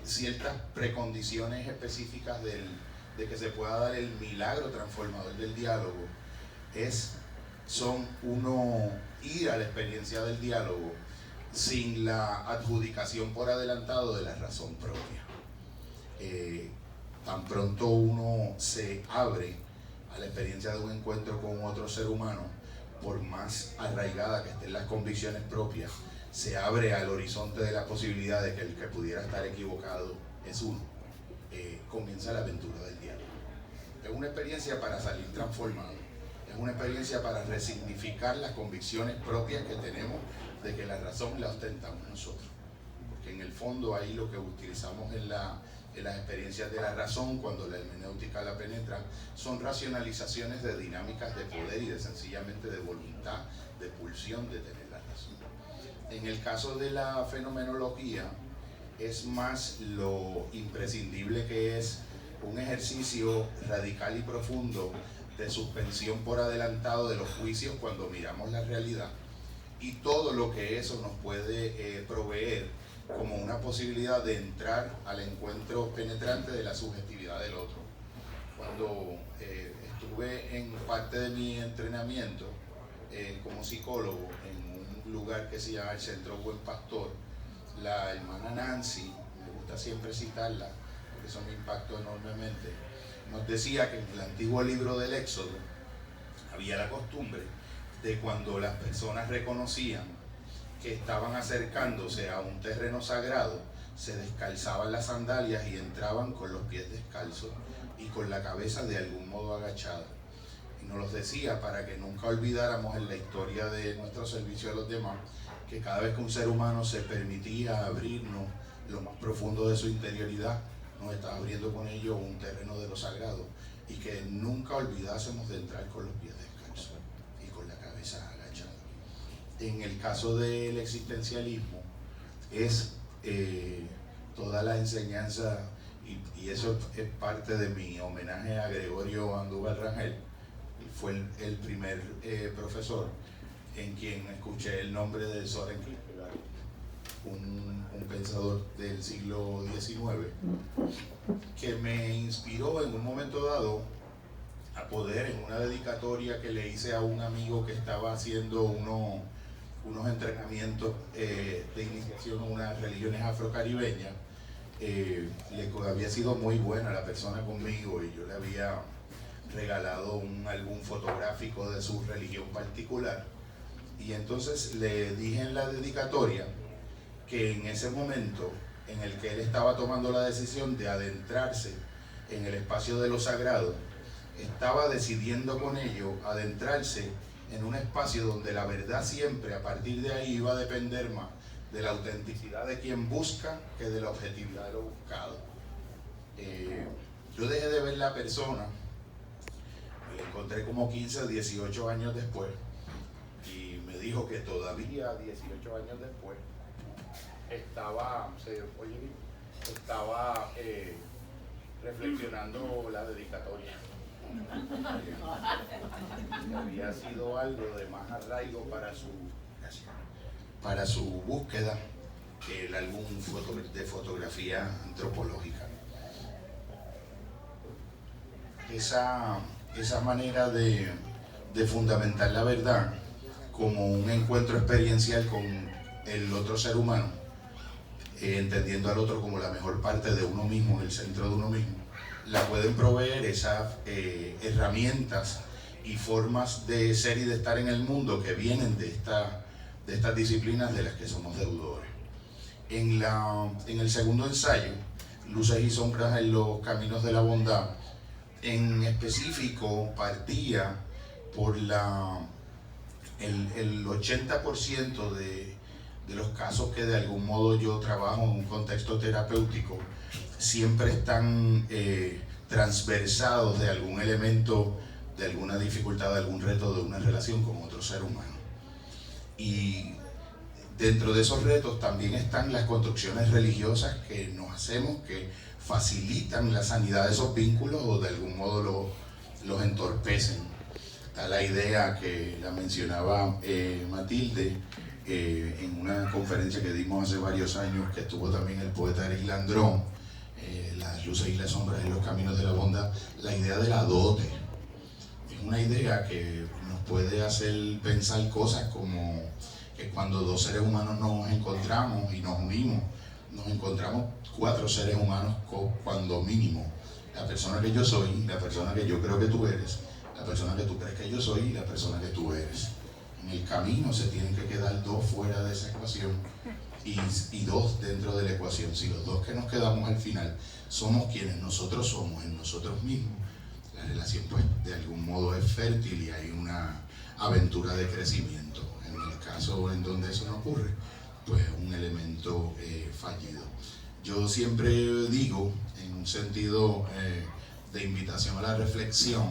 Ciertas precondiciones específicas de que se pueda dar el milagro transformador del diálogo son uno ir a la experiencia del diálogo sin la adjudicación por adelantado de la razón propia. Tan pronto uno se abre a la experiencia de un encuentro con otro ser humano, por más arraigada que estén las convicciones propias, se abre al horizonte de la posibilidad de que el que pudiera estar equivocado es uno. Comienza la aventura del diálogo. Es una experiencia para salir transformado, es una experiencia para resignificar las convicciones propias que tenemos de que la razón la ostentamos nosotros. Porque en el fondo ahí lo que utilizamos en las experiencias de la razón, cuando la hermenéutica la penetra, son racionalizaciones de dinámicas de poder y sencillamente de voluntad, de pulsión de tener la razón. En el caso de la fenomenología, es más lo imprescindible que es un ejercicio radical y profundo de suspensión por adelantado de los juicios cuando miramos la realidad y todo lo que eso nos puede proveer como una posibilidad de entrar al encuentro penetrante de la subjetividad del otro. Cuando estuve en parte de mi entrenamiento como psicólogo en un lugar que se llama el Centro Buen Pastor, la hermana Nancy, me gusta siempre citarla, porque eso me impactó enormemente, nos decía que en el antiguo libro del Éxodo había la costumbre de cuando las personas reconocían que estaban acercándose a un terreno sagrado, se descalzaban las sandalias y entraban con los pies descalzos y con la cabeza de algún modo agachada. Y nos los decía para que nunca olvidáramos en la historia de nuestro servicio a los demás que cada vez que un ser humano se permitía abrirnos lo más profundo de su interioridad, nos estaba abriendo con ello un terreno de lo sagrado y que nunca olvidásemos de entrar con los pies descalzos y con la cabeza agachada. En el caso del existencialismo es toda la enseñanza, y eso es parte de mi homenaje a Gregorio Andújar Rangel. Fue el primer profesor en quien escuché el nombre de Soren Kierkegaard, un pensador del siglo XIX, que me inspiró en un momento dado a poder, en una dedicatoria que le hice a un amigo que estaba haciendo unos entrenamientos de iniciación a unas religiones afrocaribeñas, le había sido muy buena la persona conmigo y yo le había regalado un álbum fotográfico de su religión particular, y entonces le dije en la dedicatoria que en ese momento en el que él estaba tomando la decisión de adentrarse en el espacio de lo sagrado, estaba decidiendo con ello adentrarse en un espacio donde la verdad siempre a partir de ahí iba a depender más de la autenticidad de quien busca que de la objetividad de lo buscado. Yo dejé de ver la persona, me la encontré como 15 o 18 años después y me dijo que todavía 18 años después estaba reflexionando la dedicatoria. Había sido algo de más arraigo para su búsqueda que el álbum de fotografía antropológica. Esa manera de fundamentar la verdad como un encuentro experiencial con el otro ser humano, entendiendo al otro como la mejor parte de uno mismo, en el centro de uno mismo, la pueden proveer esas herramientas y formas de ser y de estar en el mundo que vienen de estas disciplinas de las que somos deudores. En el segundo ensayo, Luces y sombras en los caminos de la bondad, en específico partía por el 80% de los casos que de algún modo yo trabajo en un contexto terapéutico siempre están transversados de algún elemento, de alguna dificultad, de algún reto de una relación con otro ser humano. Y dentro de esos retos también están las construcciones religiosas que nos hacemos, que facilitan la sanidad de esos vínculos o de algún modo los entorpecen. Está la idea que la mencionaba Matilde en una conferencia que dimos hace varios años, que estuvo también el poeta Eric Landrón, Las luces y las sombras en los caminos de la bondad, la idea de la dote. Es una idea que nos puede hacer pensar cosas como que cuando dos seres humanos nos encontramos y nos unimos, nos encontramos 4 seres humanos cuando mínimo. La persona que yo soy, la persona que yo creo que tú eres, la persona que tú crees que yo soy y la persona que tú eres. En el camino se tienen que quedar 2 fuera de esa ecuación y 2 dentro de la ecuación. Si los 2 que nos quedamos al final somos quienes nosotros somos en nosotros mismos, la relación pues de algún modo es fértil y hay una aventura de crecimiento. En el caso en donde eso no ocurre, pues es un elemento fallido. Yo siempre digo, en un sentido de invitación a la reflexión,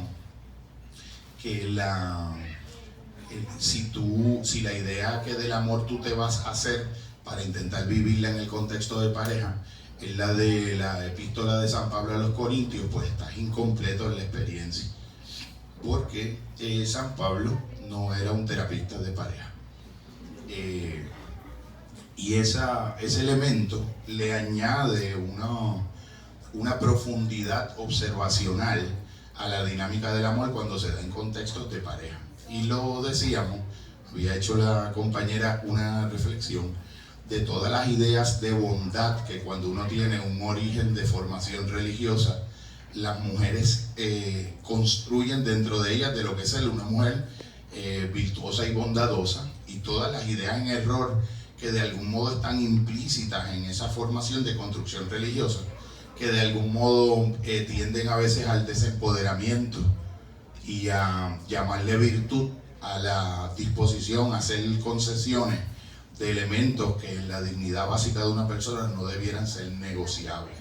que si la idea que del amor tú te vas a hacer para intentar vivirla en el contexto de pareja es la de la epístola de San Pablo a los Corintios, pues estás incompleto en la experiencia, porque San Pablo no era un terapista de pareja, y ese elemento le añade una profundidad observacional a la dinámica del amor cuando se da en contextos de pareja. Y lo decíamos, había hecho la compañera una reflexión de todas las ideas de bondad que cuando uno tiene un origen de formación religiosa, las mujeres construyen dentro de ellas de lo que es una mujer virtuosa y bondadosa, y todas las ideas en error que de algún modo están implícitas en esa formación de construcción religiosa, que de algún modo tienden a veces al desempoderamiento y a llamarle virtud a la disposición a hacer concesiones de elementos que en la dignidad básica de una persona no debieran ser negociables.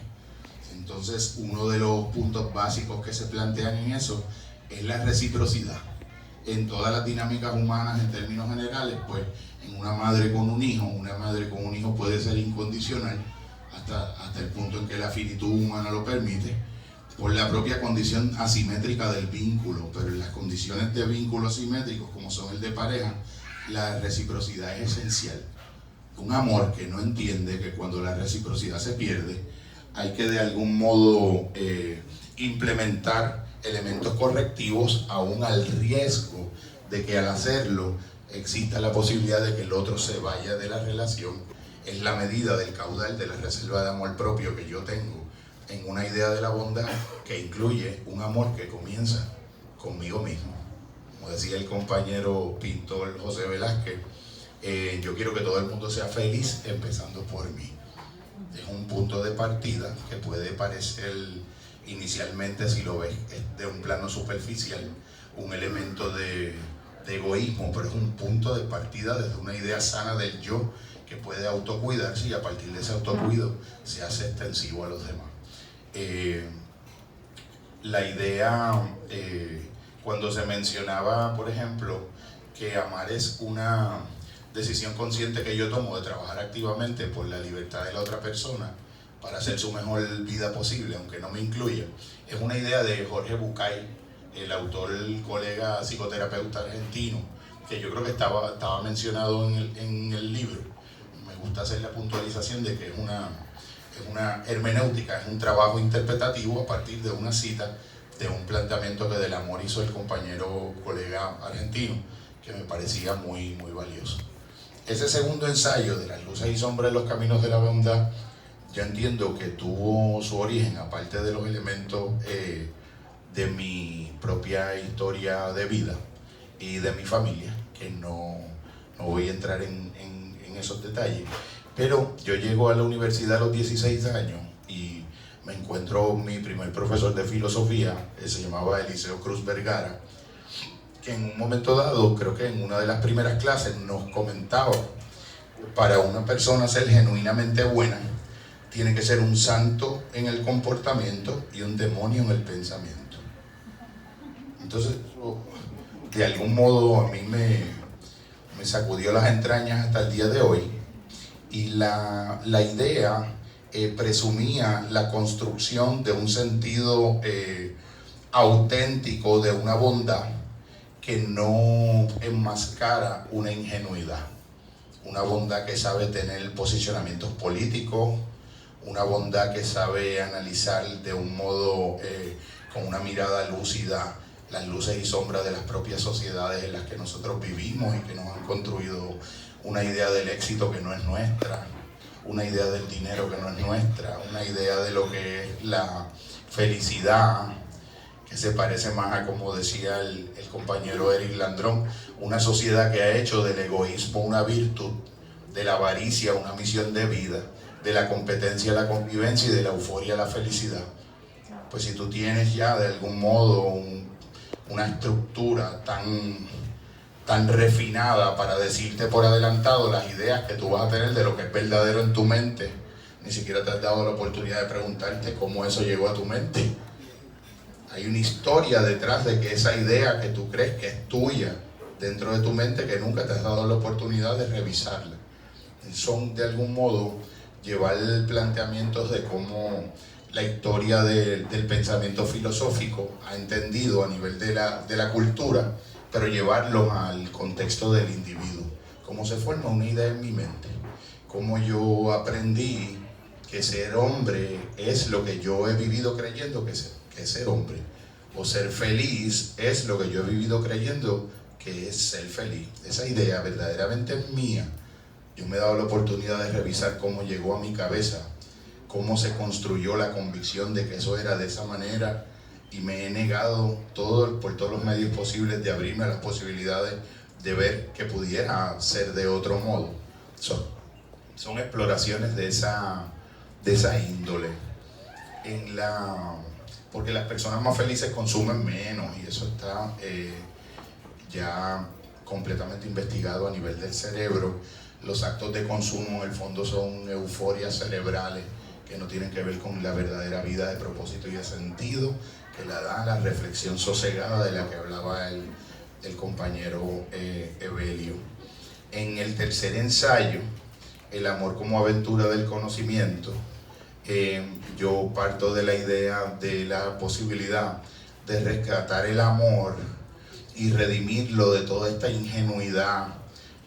Entonces, uno de los puntos básicos que se plantean en eso es la reciprocidad. En todas las dinámicas humanas, en términos generales, pues en una madre con un hijo puede ser incondicional hasta el punto en que la finitud humana lo permite, por la propia condición asimétrica del vínculo, pero en las condiciones de vínculo asimétricos, como son el de pareja, la reciprocidad es esencial. Un amor que no entiende que cuando la reciprocidad se pierde, hay que de algún modo implementar elementos correctivos, aún al riesgo de que al hacerlo exista la posibilidad de que el otro se vaya de la relación. Es la medida del caudal de la reserva de amor propio que yo tengo en una idea de la bondad que incluye un amor que comienza conmigo mismo. Como decía el compañero pintor José Velázquez, yo quiero que todo el mundo sea feliz empezando por mí. Es un punto de partida que puede parecer inicialmente, si lo ves de un plano superficial, un elemento de egoísmo, pero es un punto de partida desde una idea sana del yo que puede autocuidarse, y a partir de ese autocuido se hace extensivo a los demás. La idea, cuando se mencionaba, por ejemplo, que amar es una decisión consciente que yo tomo de trabajar activamente por la libertad de la otra persona para hacer su mejor vida posible, aunque no me incluya, es una idea de Jorge Bucay, el autor, el colega psicoterapeuta argentino, que yo creo que estaba mencionado en el libro. Me gusta hacer la puntualización de que es una hermenéutica, es un trabajo interpretativo a partir de una cita de un planteamiento que del amor hizo el compañero colega argentino, que me parecía muy, muy valioso. Ese segundo ensayo de Las luces y sombras en los caminos de la bondad, yo entiendo que tuvo su origen, aparte de los elementos de mi propia historia de vida y de mi familia, que no voy a entrar en esos detalles, pero yo llego a la universidad a los 16 años y me encuentro encuentro mi primer profesor de filosofía, que se llamaba Eliseo Cruz Vergara, que en un momento dado, creo que en una de las primeras clases, nos comentaba: para una persona ser genuinamente buena, tiene que ser un santo en el comportamiento y un demonio en el pensamiento. Entonces, de algún modo a mí me sacudió las entrañas hasta el día de hoy, y la idea presumía la construcción de un sentido auténtico, de una bondad que no enmascara una ingenuidad, una bondad que sabe tener posicionamientos políticos, una bondad que sabe analizar de un modo con una mirada lúcida las luces y sombras de las propias sociedades en las que nosotros vivimos y que nos han construido una idea del éxito que no es nuestra, una idea del dinero que no es nuestra, una idea de lo que es la felicidad, que se parece más a, como decía el compañero Eric Landrón, una sociedad que ha hecho del egoísmo una virtud, de la avaricia una misión de vida, de la competencia la convivencia y de la euforia la felicidad. Pues si tú tienes ya de algún modo una estructura tan refinada para decirte por adelantado las ideas que tú vas a tener de lo que es verdadero en tu mente, ni siquiera te has dado la oportunidad de preguntarte cómo eso llegó a tu mente. Hay una historia detrás de que esa idea que tú crees que es tuya dentro de tu mente, que nunca te has dado la oportunidad de revisarla. Son de algún modo llevar planteamientos de cómo la historia del pensamiento filosófico ha entendido a nivel de la cultura, pero llevarlo al contexto del individuo. Cómo se forma una idea en mi mente, cómo yo aprendí que ser hombre es lo que yo he vivido creyendo que es ser hombre, o ser feliz es lo que yo he vivido creyendo que es ser feliz. Esa idea verdaderamente es mía. Yo me he dado la oportunidad de revisar cómo llegó a mi cabeza, cómo se construyó la convicción de que eso era de esa manera, y me he negado por todos los medios posibles de abrirme a las posibilidades de ver que pudiera ser de otro modo. Son exploraciones de esa índole, porque las personas más felices consumen menos, y eso está ya completamente investigado a nivel del cerebro. Los actos de consumo en el fondo son euforias cerebrales que no tienen que ver con la verdadera vida de propósito y de sentido que la da la reflexión sosegada de la que hablaba el compañero Evelio. En el tercer ensayo, El amor como aventura del conocimiento, yo parto de la idea de la posibilidad de rescatar el amor y redimirlo de toda esta ingenuidad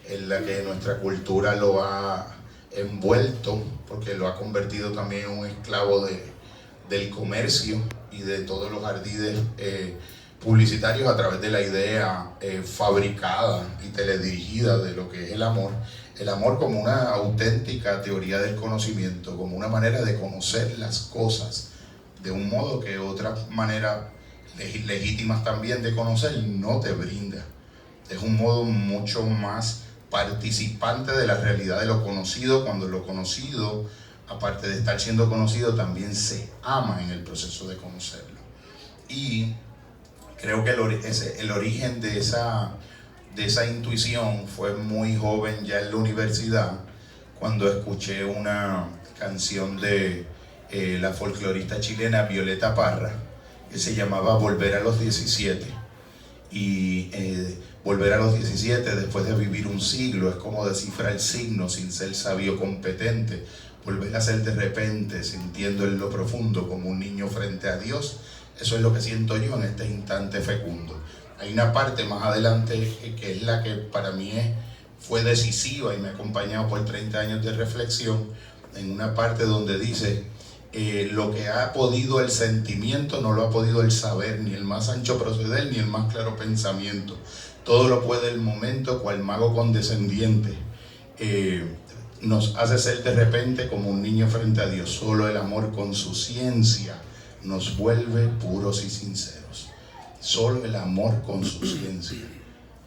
en la que nuestra cultura lo ha envuelto, porque lo ha convertido también en un esclavo del comercio y de todos los ardides publicitarios a través de la idea fabricada y teledirigida de lo que es el amor como una auténtica teoría del conocimiento, como una manera de conocer las cosas de un modo que otras maneras legítimas también de conocer no te brinda. Es un modo mucho más participante de la realidad de lo conocido, cuando lo conocido, aparte de estar siendo conocido, también se ama en el proceso de conocerlo. Y creo que el origen de esa intuición fue muy joven, ya en la universidad, cuando escuché una canción de la folclorista chilena Violeta Parra, que se llamaba Volver a los 17. Y volver a los 17 después de vivir un siglo es como descifrar signos sin ser sabio competente, volver a ser de repente sintiendo en lo profundo como un niño frente a Dios. Eso es lo que siento yo en este instante fecundo. Hay una parte más adelante que es la que para mí fue decisiva y me ha acompañado por 30 años de reflexión, en una parte donde dice: lo que ha podido el sentimiento no lo ha podido el saber, ni el más ancho proceder, ni el más claro pensamiento. Todo lo puede el momento, cual mago condescendiente. Nos hace ser de repente como un niño frente a Dios. Solo el amor con su ciencia nos vuelve puros y sinceros. Solo el amor con su ciencia.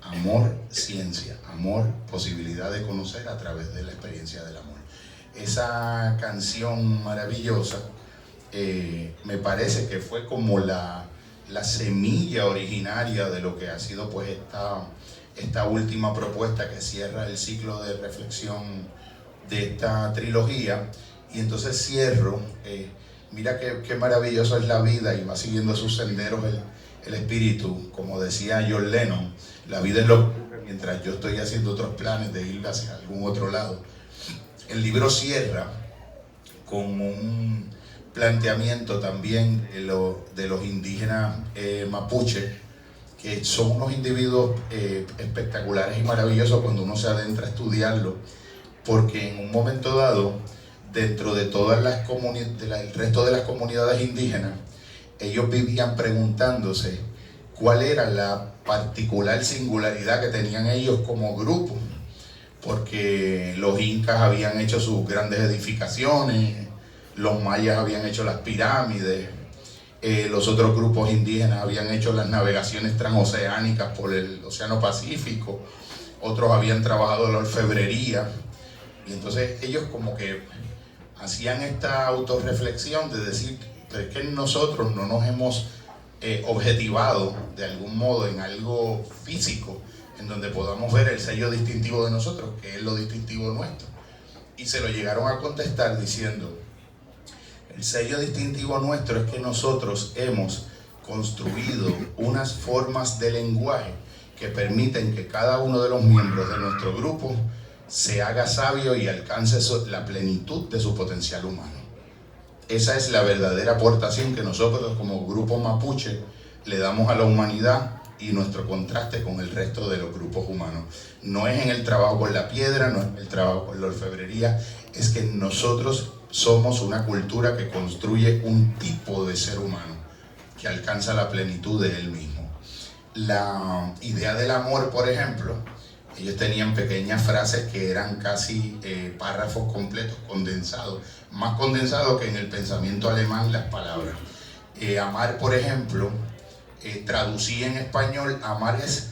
Amor, ciencia. Amor, posibilidad de conocer a través de la experiencia del amor. Esa canción maravillosa me parece que fue como la semilla originaria de lo que ha sido pues esta última propuesta que cierra el ciclo de reflexión de esta trilogía. Y entonces cierro, mira qué maravilloso es la vida y va siguiendo sus senderos el espíritu, como decía John Lennon, la vida es lo que ocurre mientras yo estoy haciendo otros planes de ir hacia algún otro lado. El libro cierra con un planteamiento también de los indígenas mapuche, que son unos individuos espectaculares y maravillosos cuando uno se adentra a estudiarlo, porque en un momento dado, dentro de todas las el resto de las comunidades indígenas, ellos vivían preguntándose cuál era la particular singularidad que tenían ellos como grupo, porque los incas habían hecho sus grandes edificaciones, los mayas habían hecho las pirámides, los otros grupos indígenas habían hecho las navegaciones transoceánicas por el Océano Pacífico, otros habían trabajado la orfebrería, y entonces ellos como que hacían esta autorreflexión de decir, pero es que nosotros no nos hemos objetivado de algún modo en algo físico, en donde podamos ver el sello distintivo de nosotros, que es lo distintivo nuestro. Y se lo llegaron a contestar diciendo, el sello distintivo nuestro es que nosotros hemos construido unas formas de lenguaje que permiten que cada uno de los miembros de nuestro grupo se haga sabio y alcance la plenitud de su potencial humano. Esa es la verdadera aportación que nosotros como grupo mapuche le damos a la humanidad y nuestro contraste con el resto de los grupos humanos. No es en el trabajo con la piedra, no es en el trabajo con la orfebrería, es que nosotros somos una cultura que construye un tipo de ser humano que alcanza la plenitud de él mismo. La idea del amor, por ejemplo, ellos tenían pequeñas frases que eran casi párrafos completos, condensados, más condensados que en el pensamiento alemán las palabras. Amar, por ejemplo, traducí en español, amar es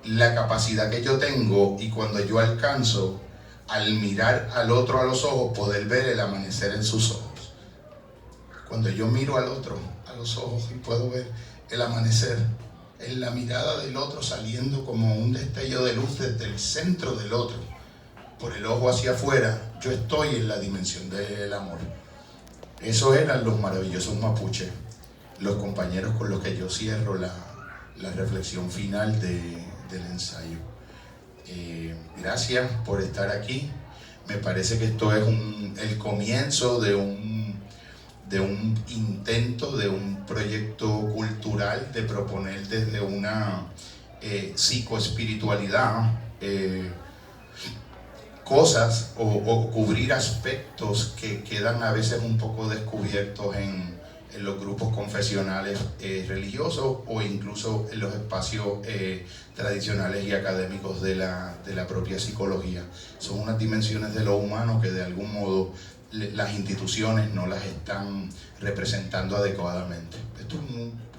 la capacidad que yo tengo y cuando yo alcanzo al mirar al otro a los ojos, poder ver el amanecer en sus ojos. Cuando yo miro al otro a los ojos y puedo ver el amanecer en la mirada del otro saliendo como un destello de luz desde el centro del otro, por el ojo hacia afuera, yo estoy en la dimensión del amor. Eso eran los maravillosos mapuches, los compañeros con los que yo cierro la reflexión final del ensayo. Gracias por estar aquí. Me parece que esto es el comienzo de un intento, de un proyecto cultural de proponer desde una psicoespiritualidad cosas o cubrir aspectos que quedan a veces un poco descubiertos en los grupos confesionales religiosos o incluso en los espacios tradicionales y académicos de la propia psicología. Son unas dimensiones de lo humano que de algún modo las instituciones no las están representando adecuadamente. Esto es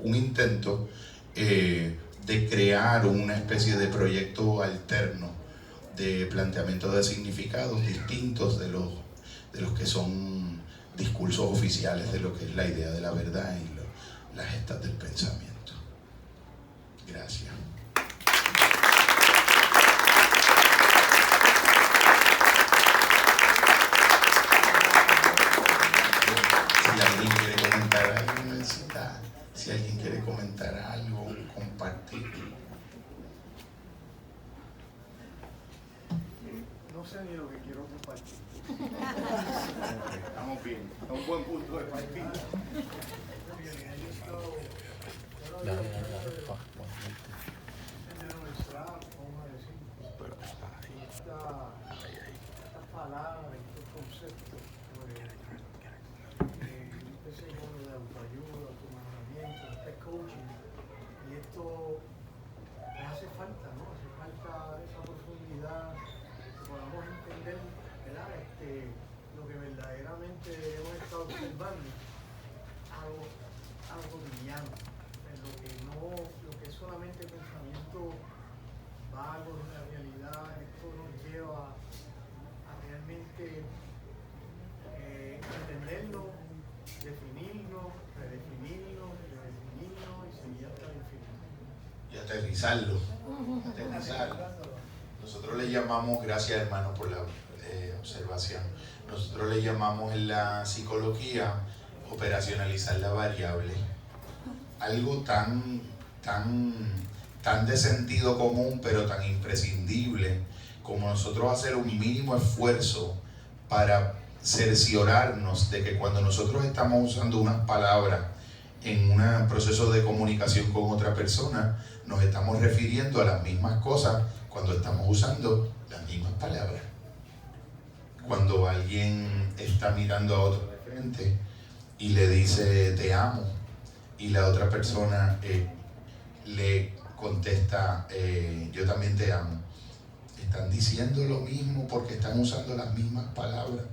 un intento de crear una especie de proyecto alterno de planteamiento de significados distintos de los que son discursos oficiales de lo que es la idea de la verdad y las gestas del pensamiento. Gracias. Si alguien quiere comentar algo, compartir. No sé ni lo que quiero compartir. Estamos bien, es un buen punto de partida. Estas palabras, estos conceptos, ese modo de autoayuda, automejoramiento, este coaching, y esto les hace falta, ¿no? Hace falta esa profundidad, que podamos entender, ¿verdad? Lo que verdaderamente hemos estado observando, algo brillante. aterrizarlo. Nosotros le llamamos, gracias hermano por la observación, nosotros le llamamos en la psicología operacionalizar la variable. Algo tan de sentido común, pero tan imprescindible como nosotros hacer un mínimo esfuerzo para cerciorarnos de que cuando nosotros estamos usando unas palabras en un proceso de comunicación con otra persona, nos estamos refiriendo a las mismas cosas cuando estamos usando las mismas palabras. Cuando alguien está mirando a otro de frente y le dice te amo, y la otra persona le contesta yo también te amo, están diciendo lo mismo porque están usando las mismas palabras.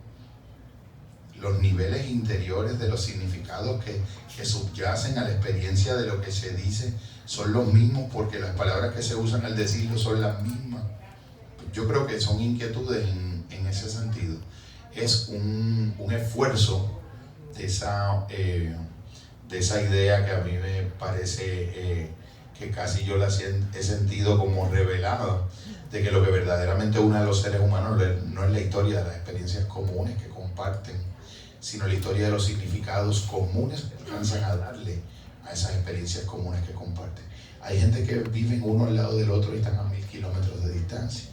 Los niveles interiores de los significados que subyacen a la experiencia de lo que se dice son los mismos porque las palabras que se usan al decirlo son las mismas. Yo creo que son inquietudes en ese sentido. Es un esfuerzo de esa idea que a mí me parece que casi yo la he sentido como revelada, de que lo que verdaderamente une a los seres humanos no es la historia de las experiencias comunes que comparten, sino la historia de los significados comunes que alcanzan a darle a esas experiencias comunes que comparten. Hay gente que viven uno al lado del otro y están a 1000 kilómetros de distancia.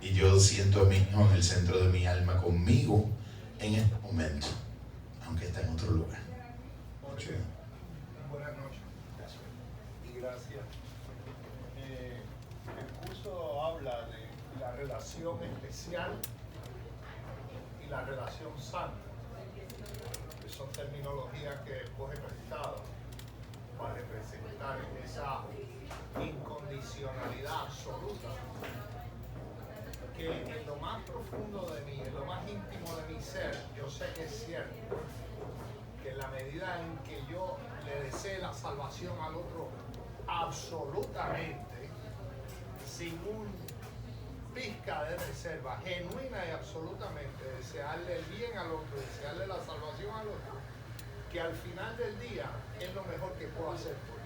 Y yo siento a mi hijo en el centro de mi alma conmigo en este momento, aunque está en otro lugar. Buenas noches. Y gracias. El curso habla de la relación especial y la relación santa, que son terminologías que coge prestado para representar esa incondicionalidad absoluta que en lo más profundo de mí, en lo más íntimo de mi ser, yo sé que es cierto, que en la medida en que yo le desee la salvación al otro absolutamente, sin un pizca de reserva, genuina y absolutamente, desearle el bien al otro, desearle la salvación al otro, que al final del día es lo mejor que puedo hacer por él.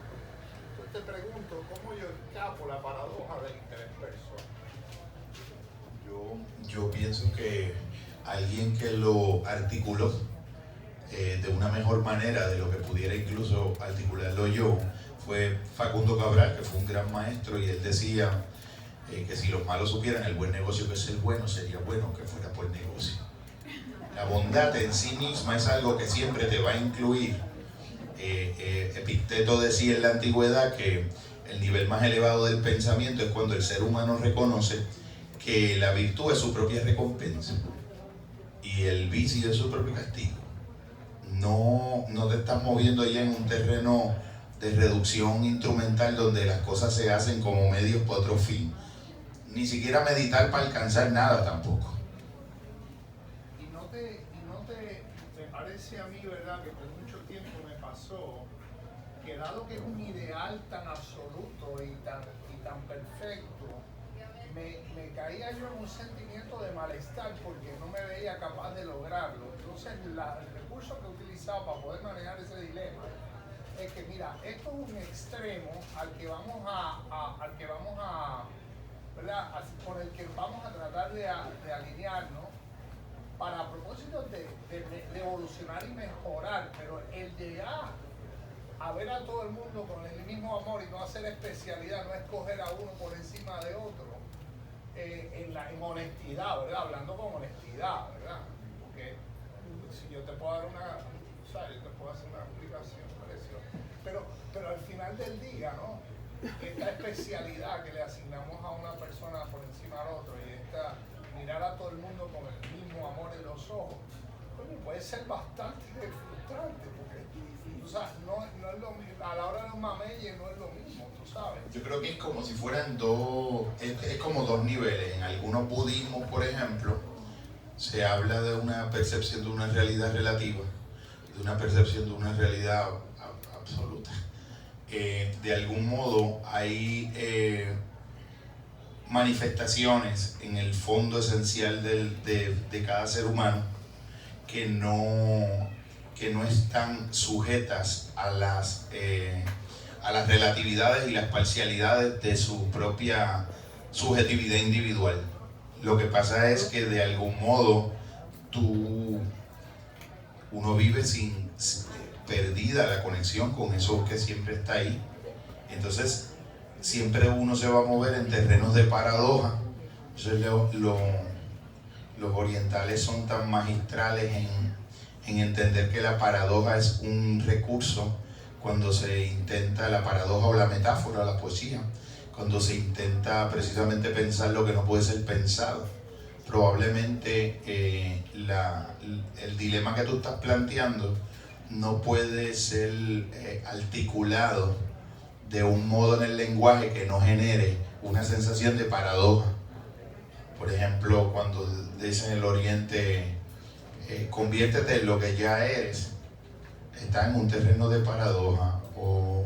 Entonces te pregunto, ¿cómo yo escapo la paradoja del interés personal? Yo pienso que alguien que lo articuló de una mejor manera de lo que pudiera incluso articularlo yo fue Facundo Cabral, que fue un gran maestro, y él decía que si los malos supieran el buen negocio que es el bueno, sería bueno que fuera por negocio. La bondad en sí misma es algo que siempre te va a incluir. Epicteto decía en la antigüedad que el nivel más elevado del pensamiento es cuando el ser humano reconoce que la virtud es su propia recompensa y el vicio es su propio castigo. No te estás moviendo ya en un terreno de reducción instrumental donde las cosas se hacen como medios para otro fin. Ni siquiera meditar para alcanzar nada tampoco. Y no te me parece a mí, ¿verdad?, que por mucho tiempo me pasó que dado que es un ideal tan absoluto y tan perfecto, me caía yo en un sentimiento de malestar porque no me veía capaz de lograrlo. Entonces el recurso que utilizaba para poder manejar ese dilema es que mira, esto es un extremo al que vamos a ¿verdad?, con el que vamos a tratar de alinearnos para propósitos de evolucionar y mejorar, pero el llegar a ver a todo el mundo con el mismo amor y no hacer especialidad, no escoger a uno por encima de otro, en honestidad, ¿verdad? Hablando con honestidad, ¿verdad? Porque si yo te puedo dar yo te puedo hacer una explicación preciosa, pero al final del día, ¿no?, esta especialidad que le asignamos a una persona por encima al otro y esta mirar a todo el mundo con el mismo amor en los ojos, puede ser bastante frustrante porque tú sabes, no es lo mismo, a la hora de los mameyes no es lo mismo, tú sabes. Yo creo que es como si fueran es como dos niveles. En algunos budismos, por ejemplo, se habla de una percepción de una realidad relativa, de una percepción de una realidad absoluta. De algún modo hay manifestaciones en el fondo esencial de cada ser humano que no están sujetas a las a las relatividades y las parcialidades de su propia subjetividad individual. Lo que pasa es que de algún modo uno vive perdida la conexión con eso que siempre está ahí. Entonces siempre uno se va a mover en terrenos de paradoja. Entonces los orientales son tan magistrales en entender que la paradoja es un recurso cuando se intenta la paradoja o la metáfora, la poesía, cuando se intenta precisamente pensar lo que no puede ser pensado. Probablemente el dilema que tú estás planteando no puede ser articulado de un modo en el lenguaje que no genere una sensación de paradoja. Por ejemplo, cuando dicen en el Oriente, conviértete en lo que ya eres, está en un terreno de paradoja. O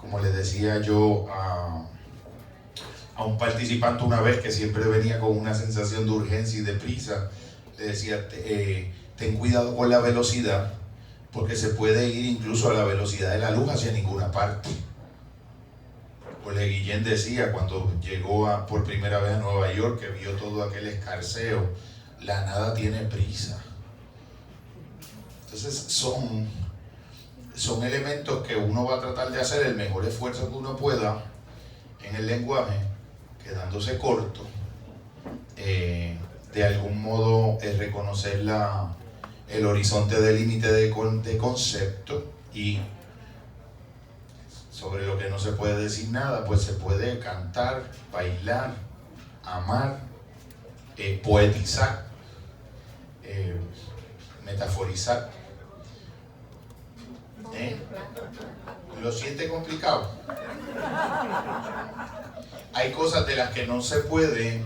como le decía yo a un participante una vez que siempre venía con una sensación de urgencia y de prisa, le decía, ten cuidado con la velocidad, porque se puede ir incluso a la velocidad de la luz hacia ninguna parte. Ole Guillén decía cuando llegó por primera vez a Nueva York, que vio todo aquel escarceo, la nada tiene prisa. Entonces son elementos que uno va a tratar de hacer el mejor esfuerzo que uno pueda en el lenguaje, quedándose corto, de algún modo reconocer el horizonte de límite de concepto, y sobre lo que no se puede decir nada, pues se puede cantar, bailar, amar, poetizar, metaforizar. ¿Lo siente complicado? Hay cosas de las que no se puede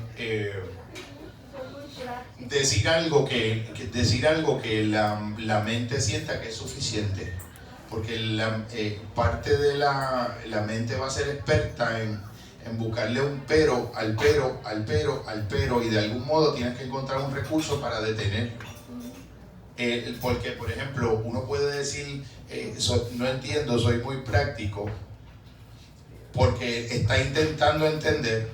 decir algo que la mente sienta que es suficiente, porque parte de la mente va a ser experta en buscarle un pero al pero, al pero, al pero, y de algún modo tienes que encontrar un recurso para detener. Porque, por ejemplo, uno puede decir, no entiendo, soy muy práctico, porque está intentando entender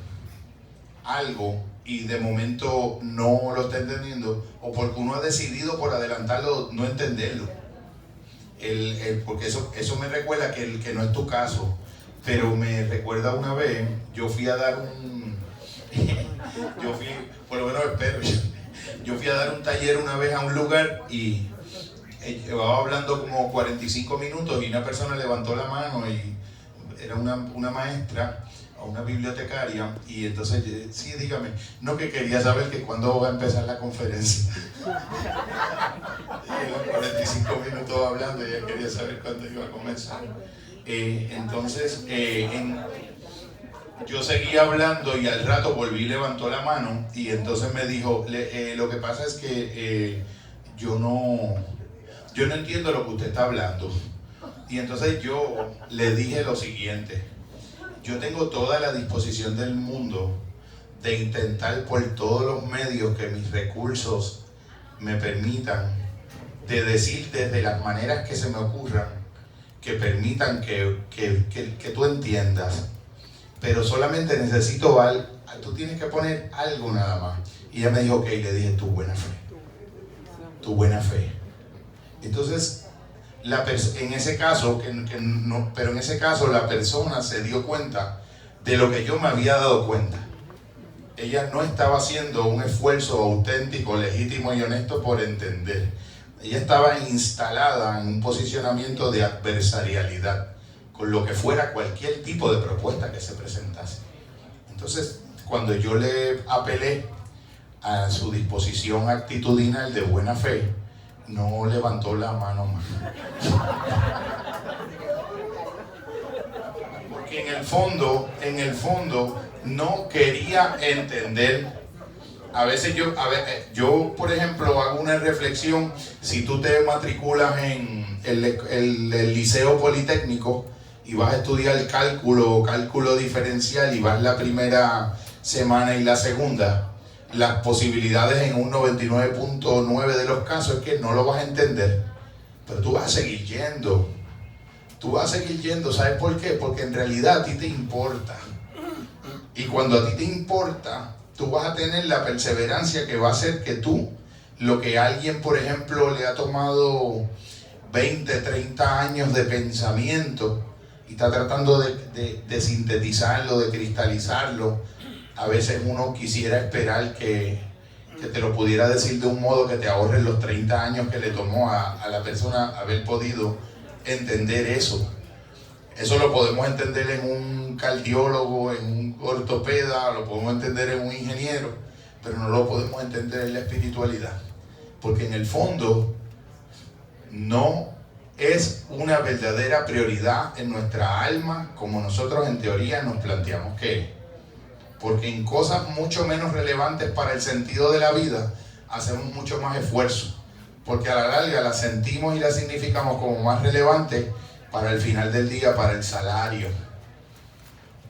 algo y de momento no lo está entendiendo, o porque uno ha decidido por adelantarlo no entenderlo. Porque eso me recuerda que no es tu caso, pero me recuerda una vez, yo fui a dar por lo menos espero, yo fui a dar un taller una vez a un lugar y llevaba hablando como 45 minutos y una persona levantó la mano y era una maestra o una bibliotecaria, y entonces, sí, dígame, no, que quería saber que cuándo va a empezar la conferencia. Y los 45 minutos hablando y ella quería saber cuándo iba a comenzar. Entonces, yo seguí hablando y al rato volví y levantó la mano, y entonces me dijo, lo que pasa es que yo no entiendo lo que usted está hablando. Y entonces yo le dije lo siguiente: yo tengo toda la disposición del mundo de intentar por todos los medios que mis recursos me permitan, de decir desde las maneras que se me ocurran, que permitan que tú entiendas, pero solamente necesito algo, tú tienes que poner algo nada más. Y ella me dijo, ok, le dije, tu buena fe. Entonces, en ese caso, pero en ese caso la persona se dio cuenta de lo que yo me había dado cuenta. Ella no estaba haciendo un esfuerzo auténtico, legítimo y honesto por entender. Ella estaba instalada en un posicionamiento de adversarialidad con lo que fuera cualquier tipo de propuesta que se presentase. Entonces, cuando yo le apelé a su disposición actitudinal de buena fe, no levantó la mano más. Porque en el fondo, no quería entender. A veces yo, por ejemplo, hago una reflexión. Si tú te matriculas en el Liceo Politécnico y vas a estudiar cálculo diferencial, y vas la primera semana y la segunda, las posibilidades en un 99.9 de los casos es que no lo vas a entender, pero tú vas a seguir yendo. tú vas a seguir yendo. ¿Sabes por qué? Porque en realidad a ti te importa. Y cuando a ti te importa, tú vas a tener la perseverancia que va a hacer que tú, lo que a alguien, por ejemplo, le ha tomado 20, 30 años de pensamiento y está tratando de sintetizarlo, de cristalizarlo, a veces uno quisiera esperar que te lo pudiera decir de un modo que te ahorre los 30 años que le tomó a la persona haber podido entender eso. Eso lo podemos entender en un cardiólogo, en un ortopeda, lo podemos entender en un ingeniero, pero no lo podemos entender en la espiritualidad. Porque en el fondo no es una verdadera prioridad en nuestra alma como nosotros en teoría nos planteamos que es. Porque en cosas mucho menos relevantes para el sentido de la vida hacemos mucho más esfuerzo. Porque a la larga las sentimos y las significamos como más relevantes para el final del día, para el salario,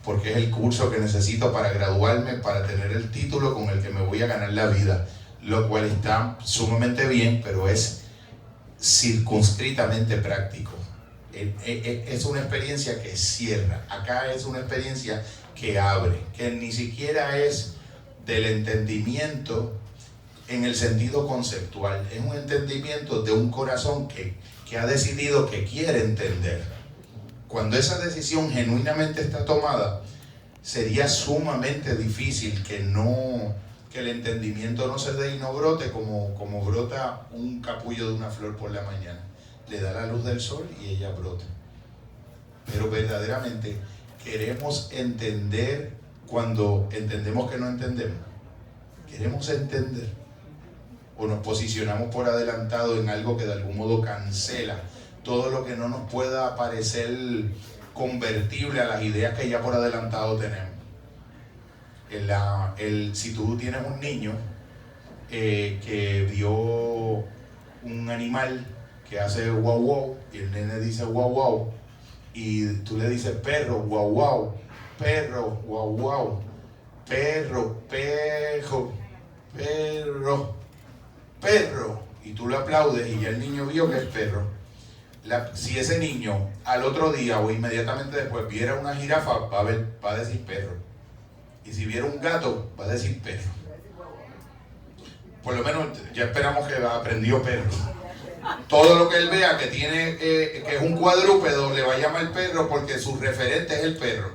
porque es el curso que necesito para graduarme, para tener el título con el que me voy a ganar la vida, lo cual está sumamente bien, pero es circunscritamente práctico. Es una experiencia que cierra. Acá es una experiencia que abre, que ni siquiera es del entendimiento en el sentido conceptual, es un entendimiento de un corazón que ha decidido que quiere entender. Cuando esa decisión genuinamente está tomada, sería sumamente difícil que el entendimiento no se dé y no brote como brota un capullo de una flor por la mañana. Le da la luz del sol y ella brota. Pero verdaderamente queremos entender cuando entendemos que no entendemos. Queremos entender. O nos posicionamos por adelantado en algo que de algún modo cancela todo lo que no nos pueda parecer convertible a las ideas que ya por adelantado tenemos. Si tú tienes un niño que vio un animal que hace guau guau y el nene dice guau guau y tú le dices perro guau guau, perro guau guau, perro, perro, perro, perro, y tú le aplaudes y ya el niño vio que es perro. Si ese niño al otro día o inmediatamente después viera una jirafa, va a decir perro. Y si viera un gato, va a decir perro. Por lo menos ya esperamos que aprendió perro. Todo lo que él vea que tiene que es un cuadrúpedo le va a llamar perro porque su referente es el perro.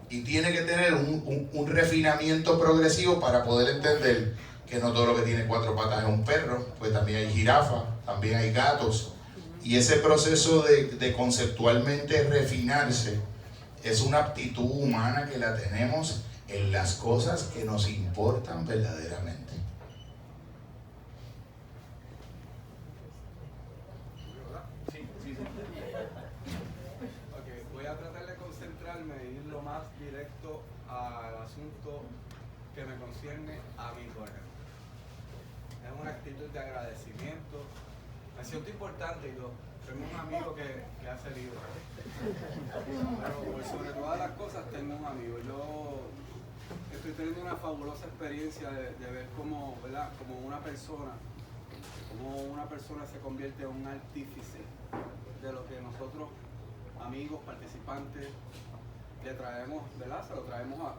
Y tiene que tener un refinamiento progresivo para poder entender que no todo lo que tiene 4 patas es un perro, pues también hay jirafas, también hay gatos. Y ese proceso de conceptualmente refinarse es una aptitud humana que la tenemos en las cosas que nos importan verdaderamente. Ok, voy a tratar de concentrarme e ir lo más directo al asunto que me concierne a mi colega. Es una actitud de agradecimiento. Me siento importante y todo. Tengo un amigo que hace libros. Pero por sobre todas las cosas tengo un amigo. Yo estoy teniendo una fabulosa experiencia de ver cómo, ¿verdad? Como una persona se convierte en un artífice de lo que nosotros, amigos, participantes, le traemos, ¿verdad? Se lo traemos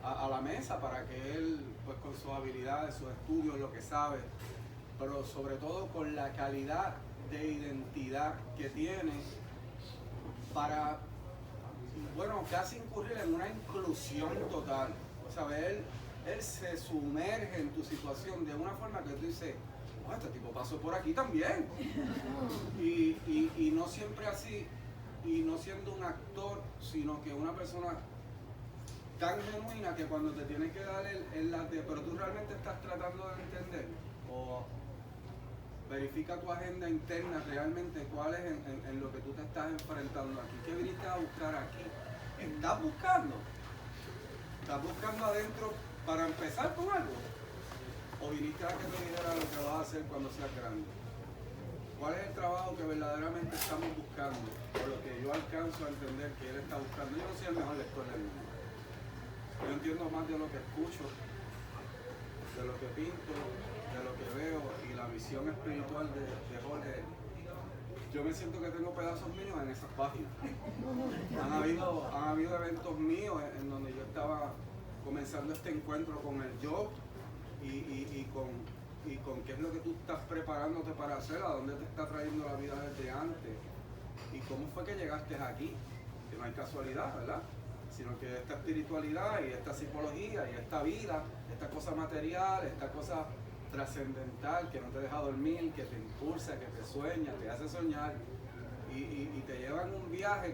a la mesa para que él, pues con sus habilidades, sus estudios, lo que sabe, pero sobre todo con la calidad de identidad que tiene para, bueno, casi incurrir en una inclusión total. O sea, él se sumerge en tu situación de una forma que tú dices, oh, este tipo pasó por aquí también. Y no siempre así, y no siendo un actor, sino que una persona tan genuina que cuando te tienes que dar el late, pero tú realmente estás tratando de entender, o verifica tu agenda interna realmente cuál es en lo que tú te estás enfrentando aquí. ¿Qué viniste a buscar aquí? ¿Estás buscando? ¿Estás buscando adentro para empezar con algo? ¿O viniste a que te dijera lo que vas a hacer cuando seas grande? ¿Cuál es el trabajo que verdaderamente estamos buscando? Por lo que yo alcanzo a entender que él está buscando. Yo no soy el mejor lector del mundo. Yo entiendo más de lo que escucho, de lo que pinto, de lo que veo, y la visión espiritual de Jorge yo me siento que tengo pedazos míos en esas páginas. Han habido eventos míos en donde yo estaba comenzando este encuentro con el yo y con qué es lo que tú estás preparándote para hacer, a dónde te está trayendo la vida desde antes y cómo fue que llegaste aquí. Que no hay casualidad, ¿verdad? Sino que esta espiritualidad y esta psicología y esta vida, esta cosa material, esta cosa trascendental que no te deja dormir, que te impulsa, que te sueña, te hace soñar y te lleva en un viaje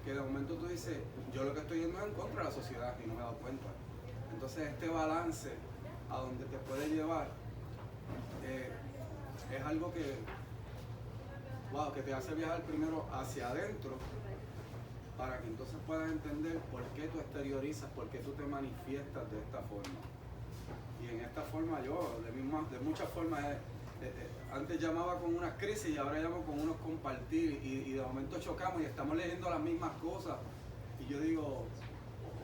que de momento tú dices, yo lo que estoy yendo es en contra de la sociedad y no me he dado cuenta. Entonces este balance a donde te puede llevar es algo que te hace viajar primero hacia adentro para que entonces puedas entender por qué tú exteriorizas, por qué tú te manifiestas de esta forma. Y en esta forma yo, de muchas formas, antes llamaba con unas crisis y ahora llamo con unos compartir y de momento chocamos y estamos leyendo las mismas cosas y yo digo,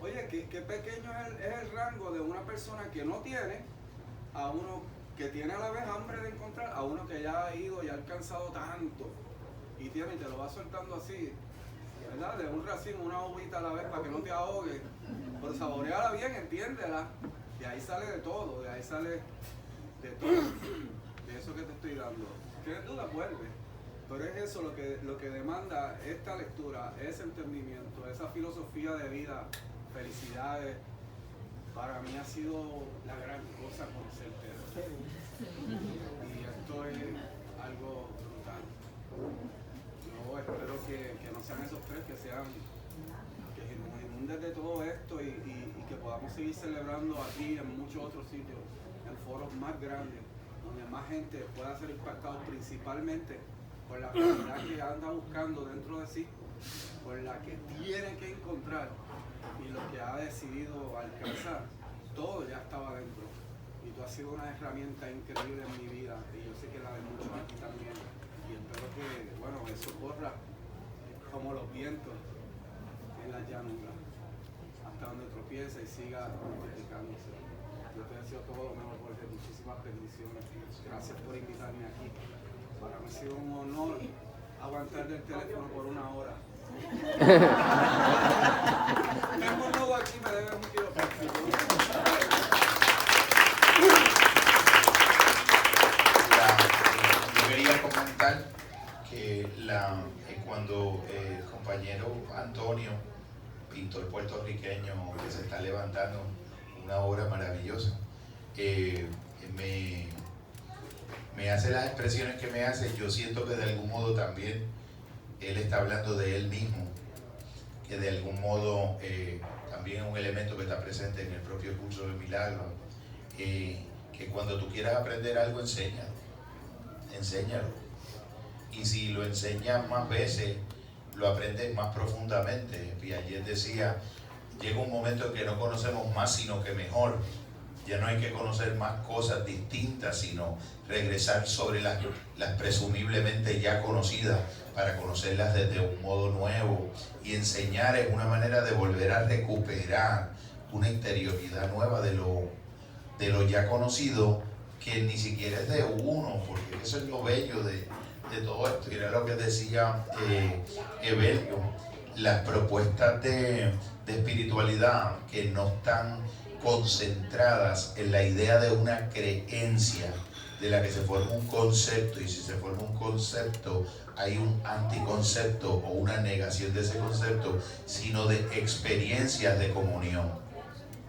oye, qué pequeño es el rango de una persona que no tiene a uno que tiene a la vez hambre de encontrar, a uno que ya ha ido y ha alcanzado tanto y te lo va soltando así, ¿verdad? De un racimo, una uvita a la vez para que no te ahogue, pero saboreala bien, entiéndela. De ahí sale de todo, de ahí sale de todo, de eso que te estoy dando. ¿Tienes dudas? Vuelve. Pero es eso lo que demanda esta lectura, ese entendimiento, esa filosofía de vida, felicidades. Para mí ha sido la gran cosa conocerte. Y esto es algo brutal. Yo espero que no sean esos tres, que nos inunden de todo esto y que podamos seguir celebrando aquí en muchos otros sitios, en foros más grandes, donde más gente pueda ser impactada principalmente por la realidad que anda buscando dentro de sí, por la que tiene que encontrar y lo que ha decidido alcanzar. Todo ya estaba dentro y tú has sido una herramienta increíble en mi vida y yo sé que la de muchos aquí también y espero que, eso corra como los vientos en la llanura hasta donde tropiece y siga multiplicándose. Yo te deseo todo lo mejor, Jorge, muchísimas bendiciones. Gracias por invitarme aquí. Para mí ha sido un honor aguantar del teléfono por una hora. Tengo un lobo aquí, me debe un quiropráctico. Yo quería comentar que cuando el compañero Antonio, pintor puertorriqueño que se está levantando una obra maravillosa, me hace las expresiones que me hace, yo siento que de algún modo también él está hablando de él mismo, que de algún modo también es un elemento que está presente en el propio curso de Milagros, que cuando tú quieras aprender algo, enséñalo. Y si lo enseñas más veces, lo aprendes más profundamente. Piaget decía, llega un momento en que no conocemos más sino que mejor. Ya no hay que conocer más cosas distintas, sino regresar sobre las presumiblemente ya conocidas para conocerlas desde un modo nuevo. Y enseñar es una manera de volver a recuperar una interioridad nueva de lo ya conocido, que ni siquiera es de uno, porque eso es lo bello de todo esto. Y era lo que decía Evelio, las propuestas de espiritualidad que no están concentradas en la idea de una creencia de la que se forma un concepto, y si se forma un concepto hay un anticoncepto o una negación de ese concepto, sino de experiencias de comunión.